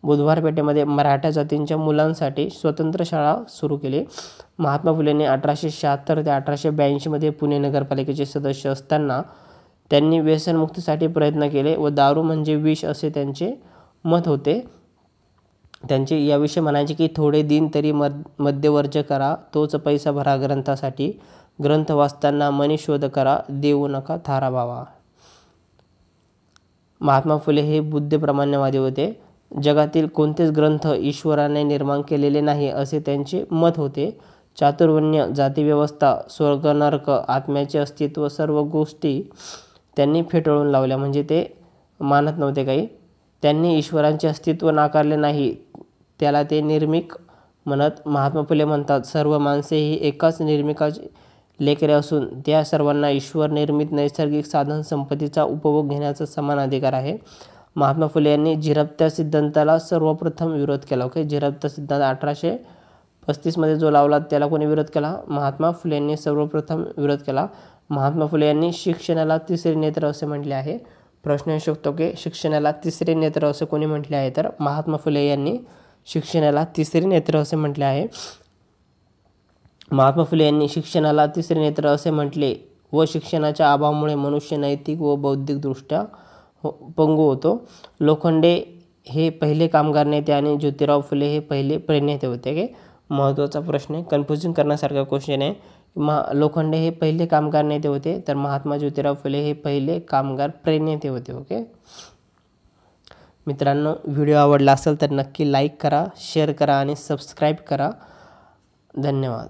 बुधवार पेठेमध्ये मराठा जातींच्या मुलांसाठी स्वतंत्र शाळा सुरू केली. महात्मा फुलेंनी 1876 ते 1882 मध्ये पुणे नगरपालिकेचे सदस्य असताना त्यांनी व्यसनमुक्तीसाठी प्रयत्न केले व दारू म्हणजे विष असे त्यांचे मत होते. त्यांचे याविषयी म्हणायचे की थोडे दिन तरी मद्यवर्ज्य करा, तोच पैसा भरा ग्रंथासाठी. ग्रंथ वाचताना मनी शोध करा, देऊ नका थाराभावा. महात्मा फुले हे बुद्धप्रमाण्यवादी होते. जगातील कोणतेच ग्रंथ ईश्वराने निर्माण केलेले नाही असे त्यांचे मत होते. चातुर्वर्ण्य, जातीव्यवस्था, स्वर्ग नरक, आत्म्याचे अस्तित्व सर्व गोष्टी त्यांनी फेटाळून लावल्या. म्हणजे ते मानत नव्हते काही. त्यांनी ईश्वराचे अस्तित्व नाकारले नाही, त्याला ते निर्मिक म्हणत. महात्मा फुले म्हणतात, सर्व माणसे ही एकाच निर्मिकाची लेकरे असून त्या सर्वांना ईश्वर निर्मित नैसर्गिक साधन संपत्तीचा उपभोग घेण्याचा समान अधिकार आहे. महात्मा फुले यांनी झिरपत्या सिद्धांताला सर्वप्रथम विरोध केला. ओके, झिरपत्या सिद्धांत 1835 जो लावला त्याला कोणी विरोध केला? महात्मा फुले यांनी सर्वप्रथम विरोध केला. महात्मा फुले यांनी शिक्षणाला तिसरे नेत्र असे म्हटले आहे. प्रश्न येऊ शकतो की शिक्षणाला तिसरे नेत्र असे कोणी म्हटले आहे? तर महात्मा फुले यांनी शिक्षणाला तिसरे नेत्र असे म्हटले आहे. महात्मा फुले यांनी शिक्षणाला तिसरे नेत्र असे म्हटले व शिक्षणाच्या अभावामुळे मनुष्य नैतिक व बौद्धिकदृष्ट्या पंगू होतो. लोखंडे हे पहिले कामगार नेते आणि ज्योतिराव फुले हे पहिले प्रेरनेते होते. के महत्त्वाचा प्रश्न आहे, कन्फ्युजन करण्यासारखा क्वेश्चन आहे. लोखंडे हे पहिले कामगार नेते होते, तर महात्मा ज्योतिराव फुले हे पहिले कामगार प्रेरनेते होते. ओके मित्रांनो, व्हिडिओ आवडला असेल तर नक्की लाईक करा, शेअर करा आणि सबस्क्राईब करा. धन्यवाद.